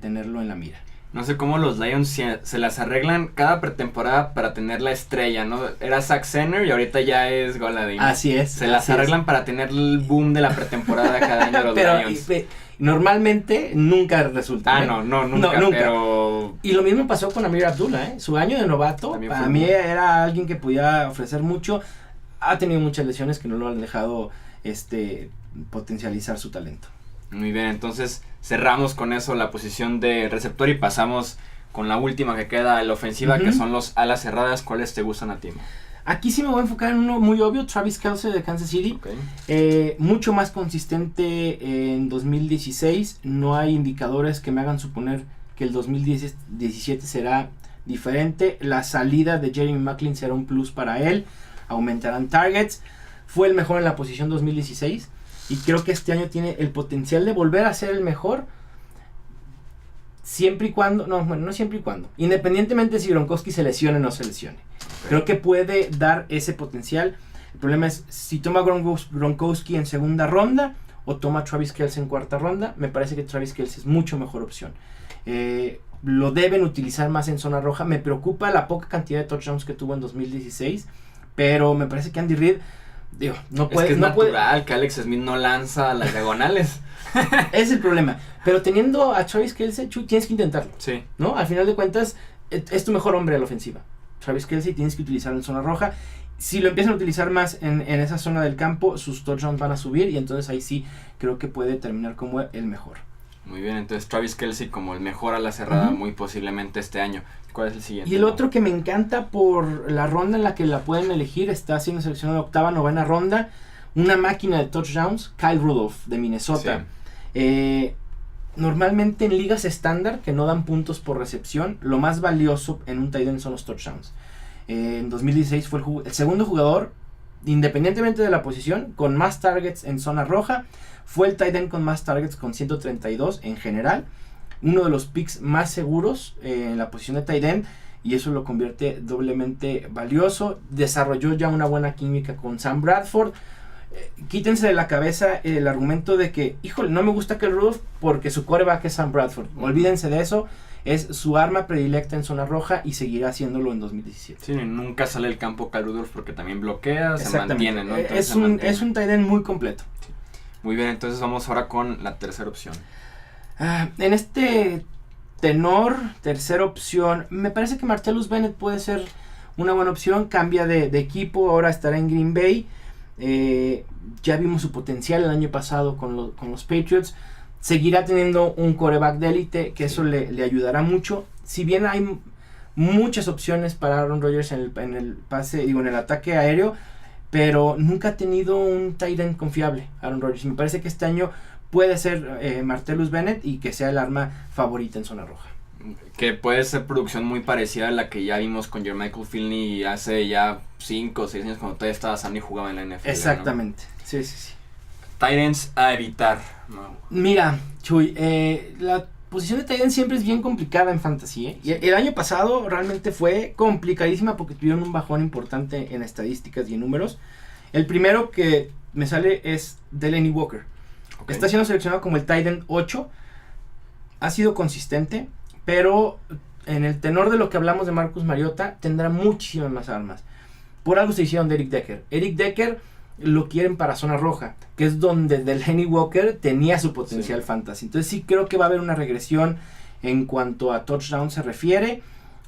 tenerlo en la mira.
No sé cómo los Lions se las arreglan cada pretemporada para tener la estrella, ¿no? Era Zach Zenner y ahorita ya es Golladay.
Así es.
Se las arreglan para tener el boom de la pretemporada cada año de los Lions.
Normalmente nunca resulta.
Nunca. Pero...
Y lo mismo pasó con Amir Abdullah, Su año de novato, para mí era alguien que podía ofrecer mucho. Ha tenido muchas lesiones que no lo han dejado potencializar su talento.
Muy bien, entonces cerramos con eso la posición de receptor y pasamos con la última que queda en la ofensiva, que son los alas cerradas. ¿Cuáles te gustan a ti?
Aquí sí me voy a enfocar en uno muy obvio, Travis Kelce de Kansas City. Mucho más consistente en 2016. No hay indicadores que me hagan suponer que el 2017 será diferente. La salida de Jeremy Maclin será un plus para él. Aumentarán targets. Fue el mejor en la posición 2016. Y creo que este año tiene el potencial de volver a ser el mejor. Siempre y cuando, no siempre y cuando, independientemente si Gronkowski se lesione o no se lesione. Creo que puede dar ese potencial. El problema es si toma Gronkowski en segunda ronda o toma Travis Kelce en cuarta ronda. Me parece que Travis Kelce es mucho mejor opción. Lo deben utilizar más en zona roja. Me preocupa la poca cantidad de touchdowns que tuvo en 2016, pero me parece que Andy Reid, no puede.
Es que es natural que Alex Smith no lanza las diagonales.
Es el problema. Pero teniendo a Travis Kelce, tienes que intentarlo.
Sí.
¿No? Al final de cuentas, es tu mejor hombre a la ofensiva. Travis Kelce tienes que utilizarlo en zona roja. Si lo empiezan a utilizar más en esa zona del campo, sus touchdowns van a subir y entonces ahí sí creo que puede terminar como el mejor.
Muy bien, entonces Travis Kelce como el mejor a la cerrada muy posiblemente este año. ¿Cuál es el siguiente?
Y el otro que me encanta por la ronda en la que la pueden elegir, está siendo seleccionado octava, novena ronda, una máquina de touchdowns, Kyle Rudolph de Minnesota. Sí. Normalmente en ligas estándar que no dan puntos por recepción, lo más valioso en un tight end son los touchdowns. En 2016 fue el segundo jugador, independientemente de la posición, con más targets en zona roja. Fue el tight end con más targets, con 132 en general. Uno de los picks más seguros en la posición de tight end, y eso lo convierte doblemente valioso. Desarrolló ya una buena química con Sam Bradford. Quítense de la cabeza el argumento de que, híjole, no me gusta que el Rudolph porque su quarterback es Sam Bradford. Olvídense de eso. Es su arma predilecta en zona roja y seguirá haciéndolo en 2017.
Sí, nunca sale del campo Kyle Rudolph porque también bloquea, se mantiene, ¿no?
Es un tight end muy completo.
Sí. Muy bien, entonces vamos ahora con la tercera opción.
En este tenor, tercera opción, me parece que Martellus Bennett puede ser una buena opción. Cambia de equipo, ahora estará en Green Bay. Ya vimos su potencial el año pasado con los Patriots. Seguirá teniendo un quarterback de élite, que eso le ayudará mucho. Si bien hay muchas opciones para Aaron Rodgers en el pase, en el ataque aéreo, pero nunca ha tenido un tight end confiable Aaron Rodgers. Me parece que este año puede ser Martellus Bennett y que sea el arma favorita en zona roja.
Que puede ser producción muy parecida a la que ya vimos con Jermichael Finley hace ya 5 o 6 años cuando todavía estaba Sam y jugaba en la NFL.
Exactamente,
¿no?
sí, sí, sí.
Tight ends a evitar. No.
Mira, Chuy, la posición de tight end siempre es bien complicada en fantasy, ¿eh? Y el año pasado realmente fue complicadísima porque tuvieron un bajón importante en estadísticas y en números. El primero que me sale es Delanie Walker. Okay. Está siendo seleccionado como el tight end 8. Ha sido consistente, pero en el tenor de lo que hablamos de Marcus Mariota, tendrá muchísimas más armas. Por algo se hicieron de Eric Decker. Eric Decker lo quieren para zona roja, que es donde Delanie Walker tenía su potencial fantasy. Entonces sí creo que va a haber una regresión en cuanto a touchdown se refiere.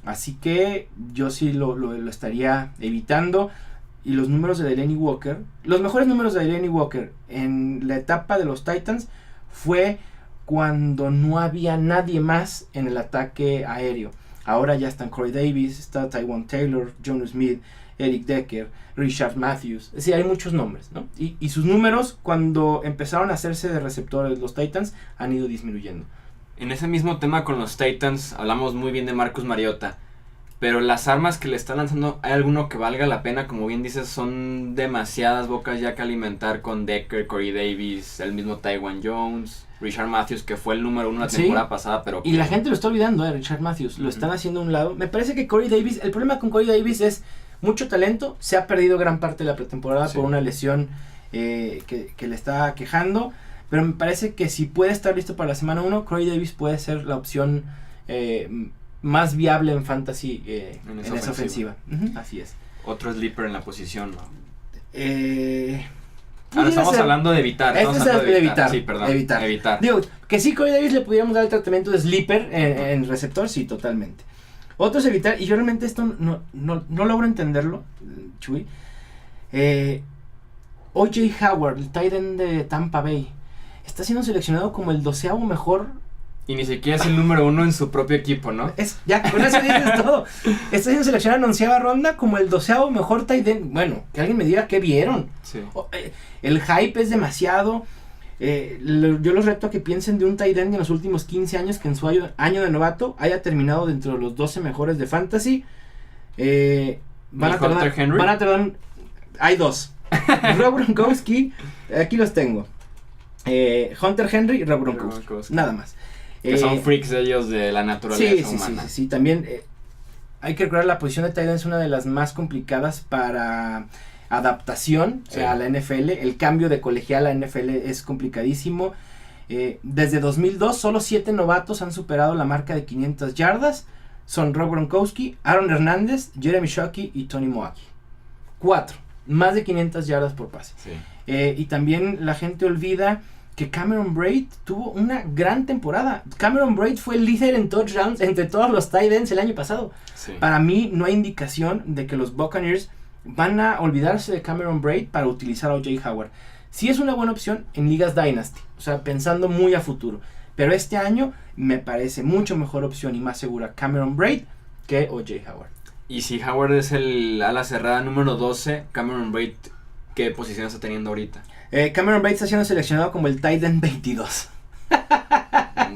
Así que yo sí lo estaría evitando. Y los números de Delanie Walker, los mejores números de Delanie Walker en la etapa de los Titans fue cuando no había nadie más en el ataque aéreo. Ahora ya están Corey Davis, está Tywone Taylor, Jonnu Smith, Eric Decker, Richard Matthews. Es decir, hay muchos nombres, ¿no? Y sus números, cuando empezaron a hacerse de receptores los Titans, han ido disminuyendo.
En ese mismo tema con los Titans, hablamos muy bien de Marcus Mariota. Pero las armas que le están lanzando, ¿hay alguno que valga la pena? Como bien dices, son demasiadas bocas ya que alimentar con Decker, Corey Davis, el mismo Taiwan Jones, Richard Matthews, que fue el número 1 la temporada pasada, pero...
Y la gente lo está olvidando, Richard Matthews, lo están haciendo a un lado. Me parece que Corey Davis, el problema con Corey Davis es mucho talento, se ha perdido gran parte de la pretemporada por una lesión que le está quejando, pero me parece que si puede estar listo para la semana 1, Corey Davis puede ser la opción más viable en fantasy en esa ofensiva. Así es.
Otro sleeper en la posición, ¿no?
Ahora
estamos hablando de evitar.
Este es de evitar.
Sí, perdón. Evitar.
Digo, que sí, Corey Davis le pudiéramos dar el tratamiento de sleeper en receptor, sí, totalmente. Otro es evitar, y yo realmente esto no logro entenderlo, Chuy. O.J. Howard, el tight end de Tampa Bay, está siendo seleccionado como el 12º mejor.
Y ni siquiera es el número 1 en su propio equipo, ¿no?
Ya, con eso dices todo. Está siendo seleccionado en 11ª ronda como el 12º mejor tight end. Bueno, que alguien me diga qué vieron.
Sí.
El hype es demasiado. Yo los reto a que piensen de un tight end en los últimos 15 años que en su año de novato haya terminado dentro de los 12 mejores de fantasy. Van a tardar. Hay dos. Rob Gronkowski, aquí los tengo. Hunter Henry y Rob Gronkowski. Nada más.
Que son freaks ellos de la naturaleza humana.
Sí. También hay que recordar la posición de tight end es una de las más complicadas para adaptación a la NFL. El cambio de colegial a la NFL es complicadísimo. Desde 2002 solo 7 novatos han superado la marca de 500 yardas. Son Rob Gronkowski, Aaron Hernández, Jeremy Shockey y Tony Moaki. 4. Más de 500 yardas por pase.
Sí.
Y también la gente olvida que Cameron Braid tuvo una gran temporada. Cameron Braid fue el líder en touchdowns entre todos los tight ends el año pasado.
Sí.
Para mí no hay indicación de que los Buccaneers van a olvidarse de Cameron Braid para utilizar a O.J. Howard. Sí es una buena opción en ligas Dynasty, o sea, pensando muy a futuro. Pero este año me parece mucho mejor opción y más segura Cameron Braid que O.J. Howard.
Y si Howard es el ala cerrada número 12, Cameron Braid, ¿qué posición está teniendo ahorita?
Cameron Braid está siendo seleccionado como el tight end 22.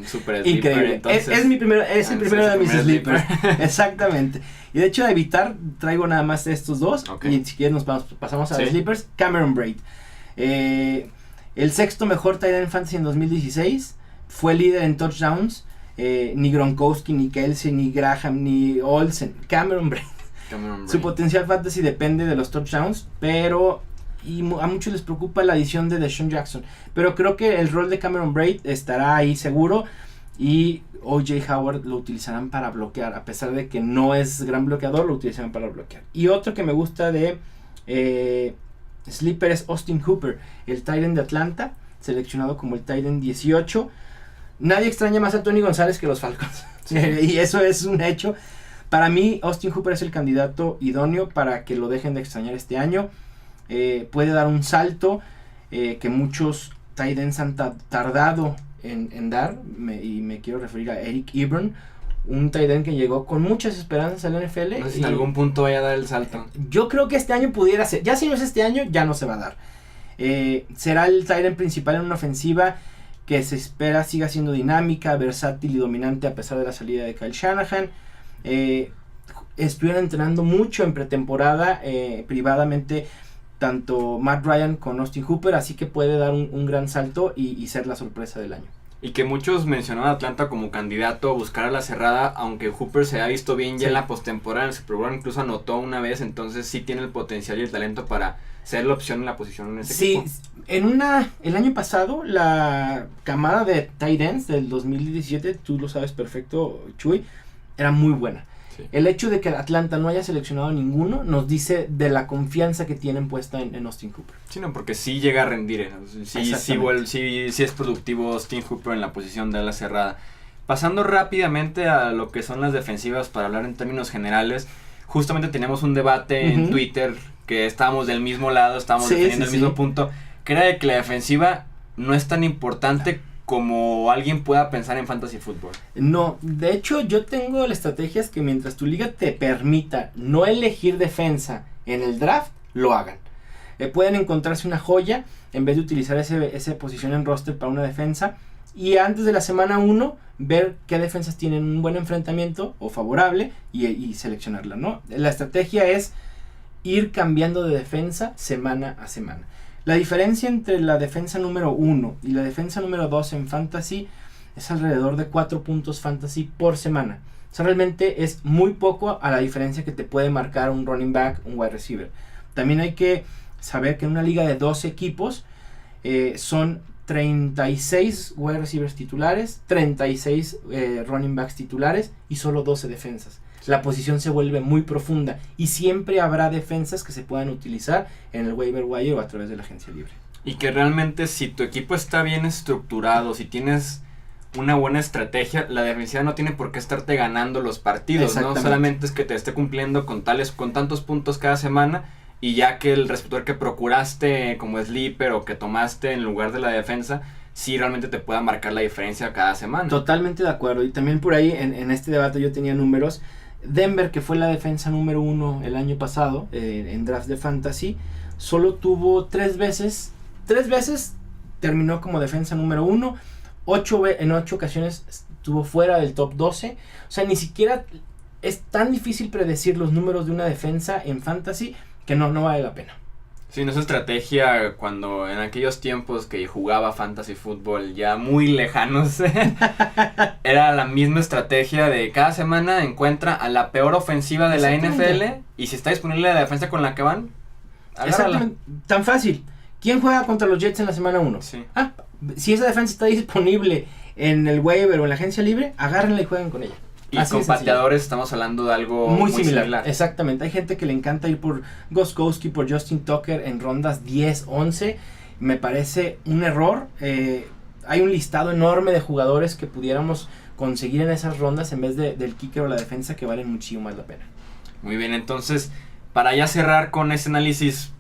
Super
increíble.
Entonces,
es el primero de mis sleepers. Exactamente. Y de hecho, a evitar, traigo nada más estos dos. Okay. Y si quieres, nos pasamos a los sleepers. Cameron Braid. El 6º mejor tight end en fantasy en 2016. Fue líder en touchdowns. Ni Gronkowski, ni Kelsey, ni Graham, ni Olsen. Cameron Braid. Su potencial fantasy depende de los touchdowns, pero a muchos les preocupa la adición de Deshaun Jackson, pero creo que el rol de Cameron Braid estará ahí seguro y O.J. Howard lo utilizarán para bloquear, a pesar de que no es gran bloqueador, lo utilizarán para bloquear. Y otro que me gusta de sleeper es Austin Hooper, el tight end de Atlanta, seleccionado como el tight end 18. Nadie extraña más a Tony González que los Falcons, y eso es un hecho. Para mí, Austin Hooper es el candidato idóneo para que lo dejen de extrañar este año. Puede dar un salto que muchos tight ends han tardado en dar, y me quiero referir a Eric Ebron, un tight end que llegó con muchas esperanzas al NFL.
No sé si en algún punto vaya a dar el salto.
Yo creo que este año pudiera ser, ya si no es este año, ya no se va a dar. Será el tight end principal en una ofensiva que se espera siga siendo dinámica, versátil y dominante a pesar de la salida de Kyle Shanahan. Estuvieron entrenando mucho en pretemporada, privadamente, tanto Matt Ryan con Austin Hooper, así que puede dar un gran salto y ser la sorpresa del año.
Y que muchos mencionaban a Atlanta como candidato a buscar a la cerrada, aunque Hooper se ha visto bien ya en la postemporada, en el Super Bowl incluso anotó una vez, entonces sí tiene el potencial y el talento para ser la opción en la posición en ese equipo.
Sí, el año pasado, la camada de tight ends del 2017, tú lo sabes perfecto, Chuy, era muy buena. Sí. El hecho de que Atlanta no haya seleccionado ninguno nos dice de la confianza que tienen puesta en Austin Hooper.
Sí, no, porque sí llega a rendir, sí es productivo Austin Hooper en la posición de ala cerrada. Pasando rápidamente a lo que son las defensivas para hablar en términos generales, justamente teníamos un debate en Twitter que estábamos del mismo lado, estábamos defendiendo el mismo punto, que era de que la defensiva no es tan importante como alguien pueda pensar en fantasy fútbol.
No, de hecho yo tengo la estrategia es que mientras tu liga te permita no elegir defensa en el draft, lo hagan. Pueden encontrarse una joya en vez de utilizar esa posición en roster para una defensa, y antes de la semana 1 ver qué defensas tienen un buen enfrentamiento o favorable y seleccionarla, ¿no? La estrategia es ir cambiando de defensa semana a semana. La diferencia entre la defensa número 1 y la defensa número 2 en fantasy es alrededor de 4 puntos fantasy por semana. O sea, realmente es muy poco a la diferencia que te puede marcar un running back, un wide receiver. También hay que saber que en una liga de 12 equipos son 36 wide receivers titulares, 36 running backs titulares y solo 12 defensas. La posición se vuelve muy profunda y siempre habrá defensas que se puedan utilizar en el waiver wire o a través de la agencia libre.
Y que realmente si tu equipo está bien estructurado, si tienes una buena estrategia, la defensiva no tiene por qué estarte ganando los partidos, ¿no? Solamente es que te esté cumpliendo con tantos puntos cada semana, y ya que el receptor que procuraste como sleeper o que tomaste en lugar de la defensa, sí realmente te pueda marcar la diferencia cada semana.
Totalmente de acuerdo. Y también por ahí en este debate yo tenía números. Denver, que fue la defensa número 1 el año pasado en draft de fantasy, solo tuvo 3 veces terminó como defensa número 1, en 8 ocasiones estuvo fuera del top 12. O sea, ni siquiera es tan difícil predecir los números de una defensa en fantasy que no vale la pena.
Sí, nuestra estrategia cuando en aquellos tiempos que jugaba fantasy fútbol ya muy lejanos, era la misma estrategia de cada semana encuentra a la peor ofensiva de la NFL y si está disponible la defensa con la que van, agárrala.
Tan fácil. ¿Quién juega contra los Jets en la semana 1?
Sí.
Si esa defensa está disponible en el waiver o en la agencia libre, agárrenla y jueguen con ella.
Y así con pateadores estamos hablando de algo muy similar.
Exactamente, hay gente que le encanta ir por Gostkowski, por Justin Tucker en rondas 10, 11. Me parece un error. Hay un listado enorme de jugadores que pudiéramos conseguir en esas rondas en vez del kicker o la defensa que valen muchísimo más la pena.
Muy bien, entonces, para ya cerrar con ese análisis,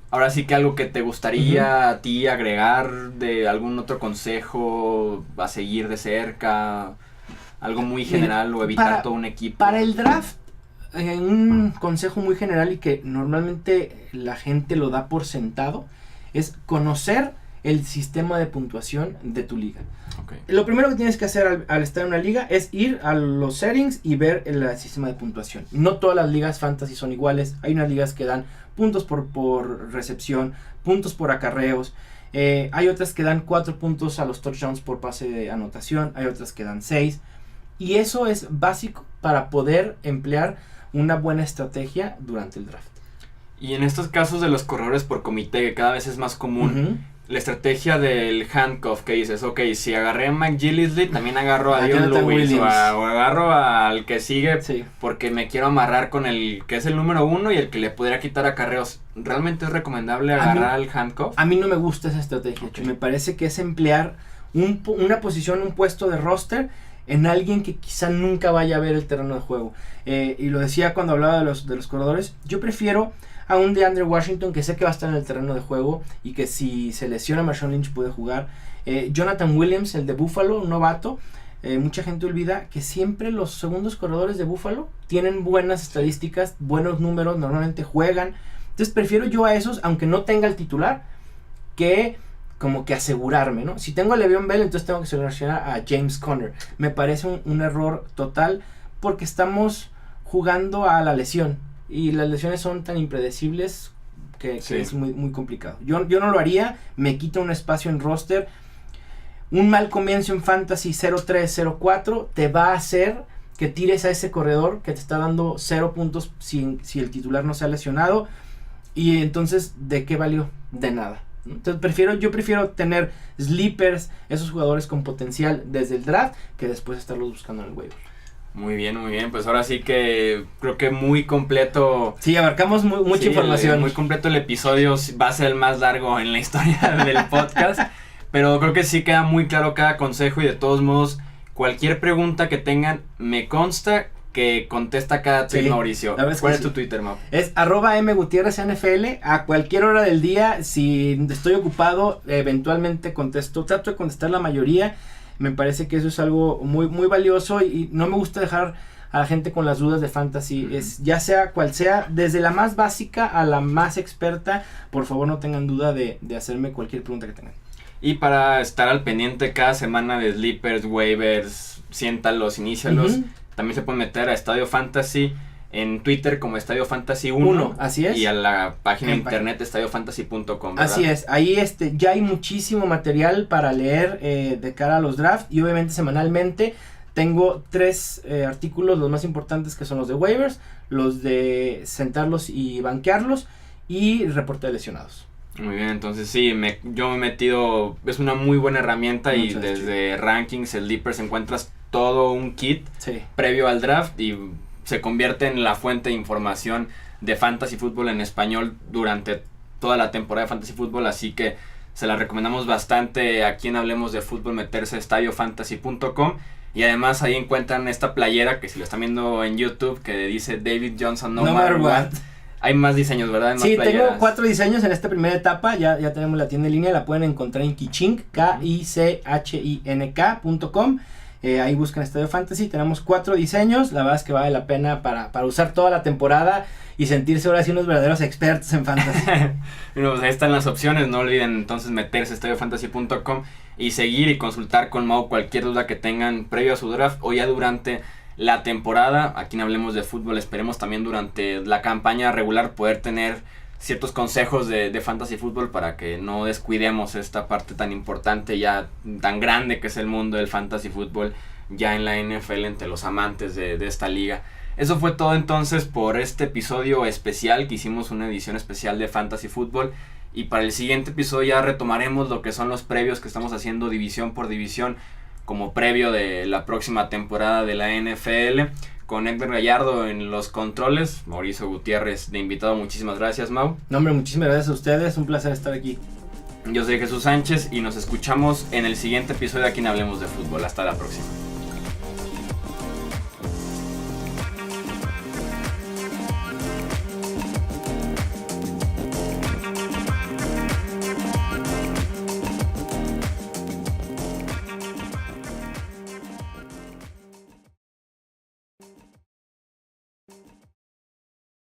ahora sí que algo que te gustaría a ti agregar de algún otro consejo a seguir de cerca, algo muy general o evitar todo un equipo.
Para el draft, un consejo muy general y que normalmente la gente lo da por sentado, es conocer el sistema de puntuación de tu liga.
Okay.
Lo primero que tienes que hacer al estar en una liga es ir a los settings y ver el sistema de puntuación. No todas las ligas fantasy son iguales. Hay unas ligas que dan puntos por recepción, puntos por acarreos. Hay otras que dan 4 puntos a los touchdowns por pase de anotación. Hay otras que dan 6. Y eso es básico para poder emplear una buena estrategia durante el draft.
Y en estos casos de los corredores por comité, que cada vez es más común, la estrategia del handcuff, que dices, ok, si agarré a McGillicuddy, también agarro a Dion Lewis o agarro al que sigue, porque me quiero amarrar con el que es el número 1 y el que le pudiera quitar acarreos. ¿Realmente es recomendable agarrar al handcuff?
A mí no me gusta esa estrategia. Okay. Me parece que es emplear una posición, un puesto de roster en alguien que quizá nunca vaya a ver el terreno de juego. Y lo decía cuando hablaba de los corredores, yo prefiero a un DeAndre Washington que sé que va a estar en el terreno de juego y que si se lesiona Marshawn Lynch puede jugar. Jonathan Williams, el de Buffalo, un novato. Mucha gente olvida que siempre los segundos corredores de Buffalo tienen buenas estadísticas, buenos números, normalmente juegan. Entonces prefiero yo a esos, aunque no tenga el titular, que como que asegurarme, ¿no? Si tengo a Le'Veon Bell, entonces tengo que seleccionar a James Conner. Me parece un error total porque estamos jugando a la lesión y las lesiones son tan impredecibles que es muy, muy complicado. Yo no lo haría, me quita un espacio en roster. Un mal comienzo en Fantasy 0-3, 0-4 te va a hacer que tires a ese corredor que te está dando 0 puntos si el titular no se ha lesionado. Y entonces, ¿de qué valió? De nada. Entonces yo prefiero tener sleepers, esos jugadores con potencial desde el draft, que después estarlos buscando en el waiver.
Muy bien, pues ahora sí que creo que muy completo.
Sí, abarcamos mucha información.
Muy completo el episodio, va a ser el más largo en la historia del podcast, pero creo que sí queda muy claro cada consejo y de todos modos, cualquier pregunta que tengan, me consta que contesta cada tweet, Mauricio. ¿Cuál es tu Twitter, Mau?
Es @mgutierrezNFL. A cualquier hora del día, si estoy ocupado, eventualmente contesto. Trato de contestar la mayoría. Me parece que eso es algo muy, muy valioso y no me gusta dejar a la gente con las dudas de fantasy. Ya sea cual sea, desde la más básica a la más experta, por favor no tengan duda de hacerme cualquier pregunta que tengan.
Y para estar al pendiente cada semana de sleepers, waivers, siéntalos, inícialos. También se pueden meter a Estadio Fantasy en Twitter como Estadio Fantasy 1.
Así es.
Y a la página de internet estadiofantasy.com, ¿verdad?
Así es. Ahí ya hay muchísimo material para leer de cara a los drafts. Y obviamente semanalmente tengo 3 artículos, los más importantes, que son los de waivers, los de sentarlos y banquearlos y reporte de lesionados.
Muy bien, entonces sí, yo me he metido, es una muy buena herramienta. Muchas y desde rankings, sleepers, encuentras todo un kit previo al draft y se convierte en la fuente de información de fantasy fútbol en español durante toda la temporada de fantasy fútbol, así que se la recomendamos bastante a quien hablemos de fútbol, meterse a estadiofantasy.com y además ahí encuentran esta playera que si lo están viendo en YouTube que dice David Johnson no matter what. Hay más diseños, ¿verdad?
Sí, tengo 4 diseños en esta primera etapa. Ya tenemos la tienda en línea. La pueden encontrar en Kichink, KICHINK.com. Ahí buscan Estadio Fantasy. Tenemos 4 diseños. La verdad es que vale la pena para usar toda la temporada y sentirse ahora sí unos verdaderos expertos en fantasy.
Bueno, pues ahí están las opciones. No olviden entonces meterse a estadiofantasy.com y seguir y consultar con Mau cualquier duda que tengan previo a su draft o ya durante la temporada. Aquí en Hablemos de Fútbol esperemos también durante la campaña regular poder tener ciertos consejos de fantasy fútbol para que no descuidemos esta parte tan importante, ya tan grande que es el mundo del fantasy fútbol ya en la NFL entre los amantes de esta liga. Eso fue todo entonces por este episodio especial que hicimos, una edición especial de fantasy fútbol, y para el siguiente episodio ya retomaremos lo que son los previos que estamos haciendo división por división como previo de la próxima temporada de la NFL, con Edgar Gallardo en los controles, Mauricio Gutiérrez de invitado. Muchísimas gracias, Mau.
No, hombre, muchísimas gracias a ustedes, un placer estar aquí.
Yo soy Jesús Sánchez y nos escuchamos en el siguiente episodio aquí en Hablemos de Fútbol. Hasta la próxima.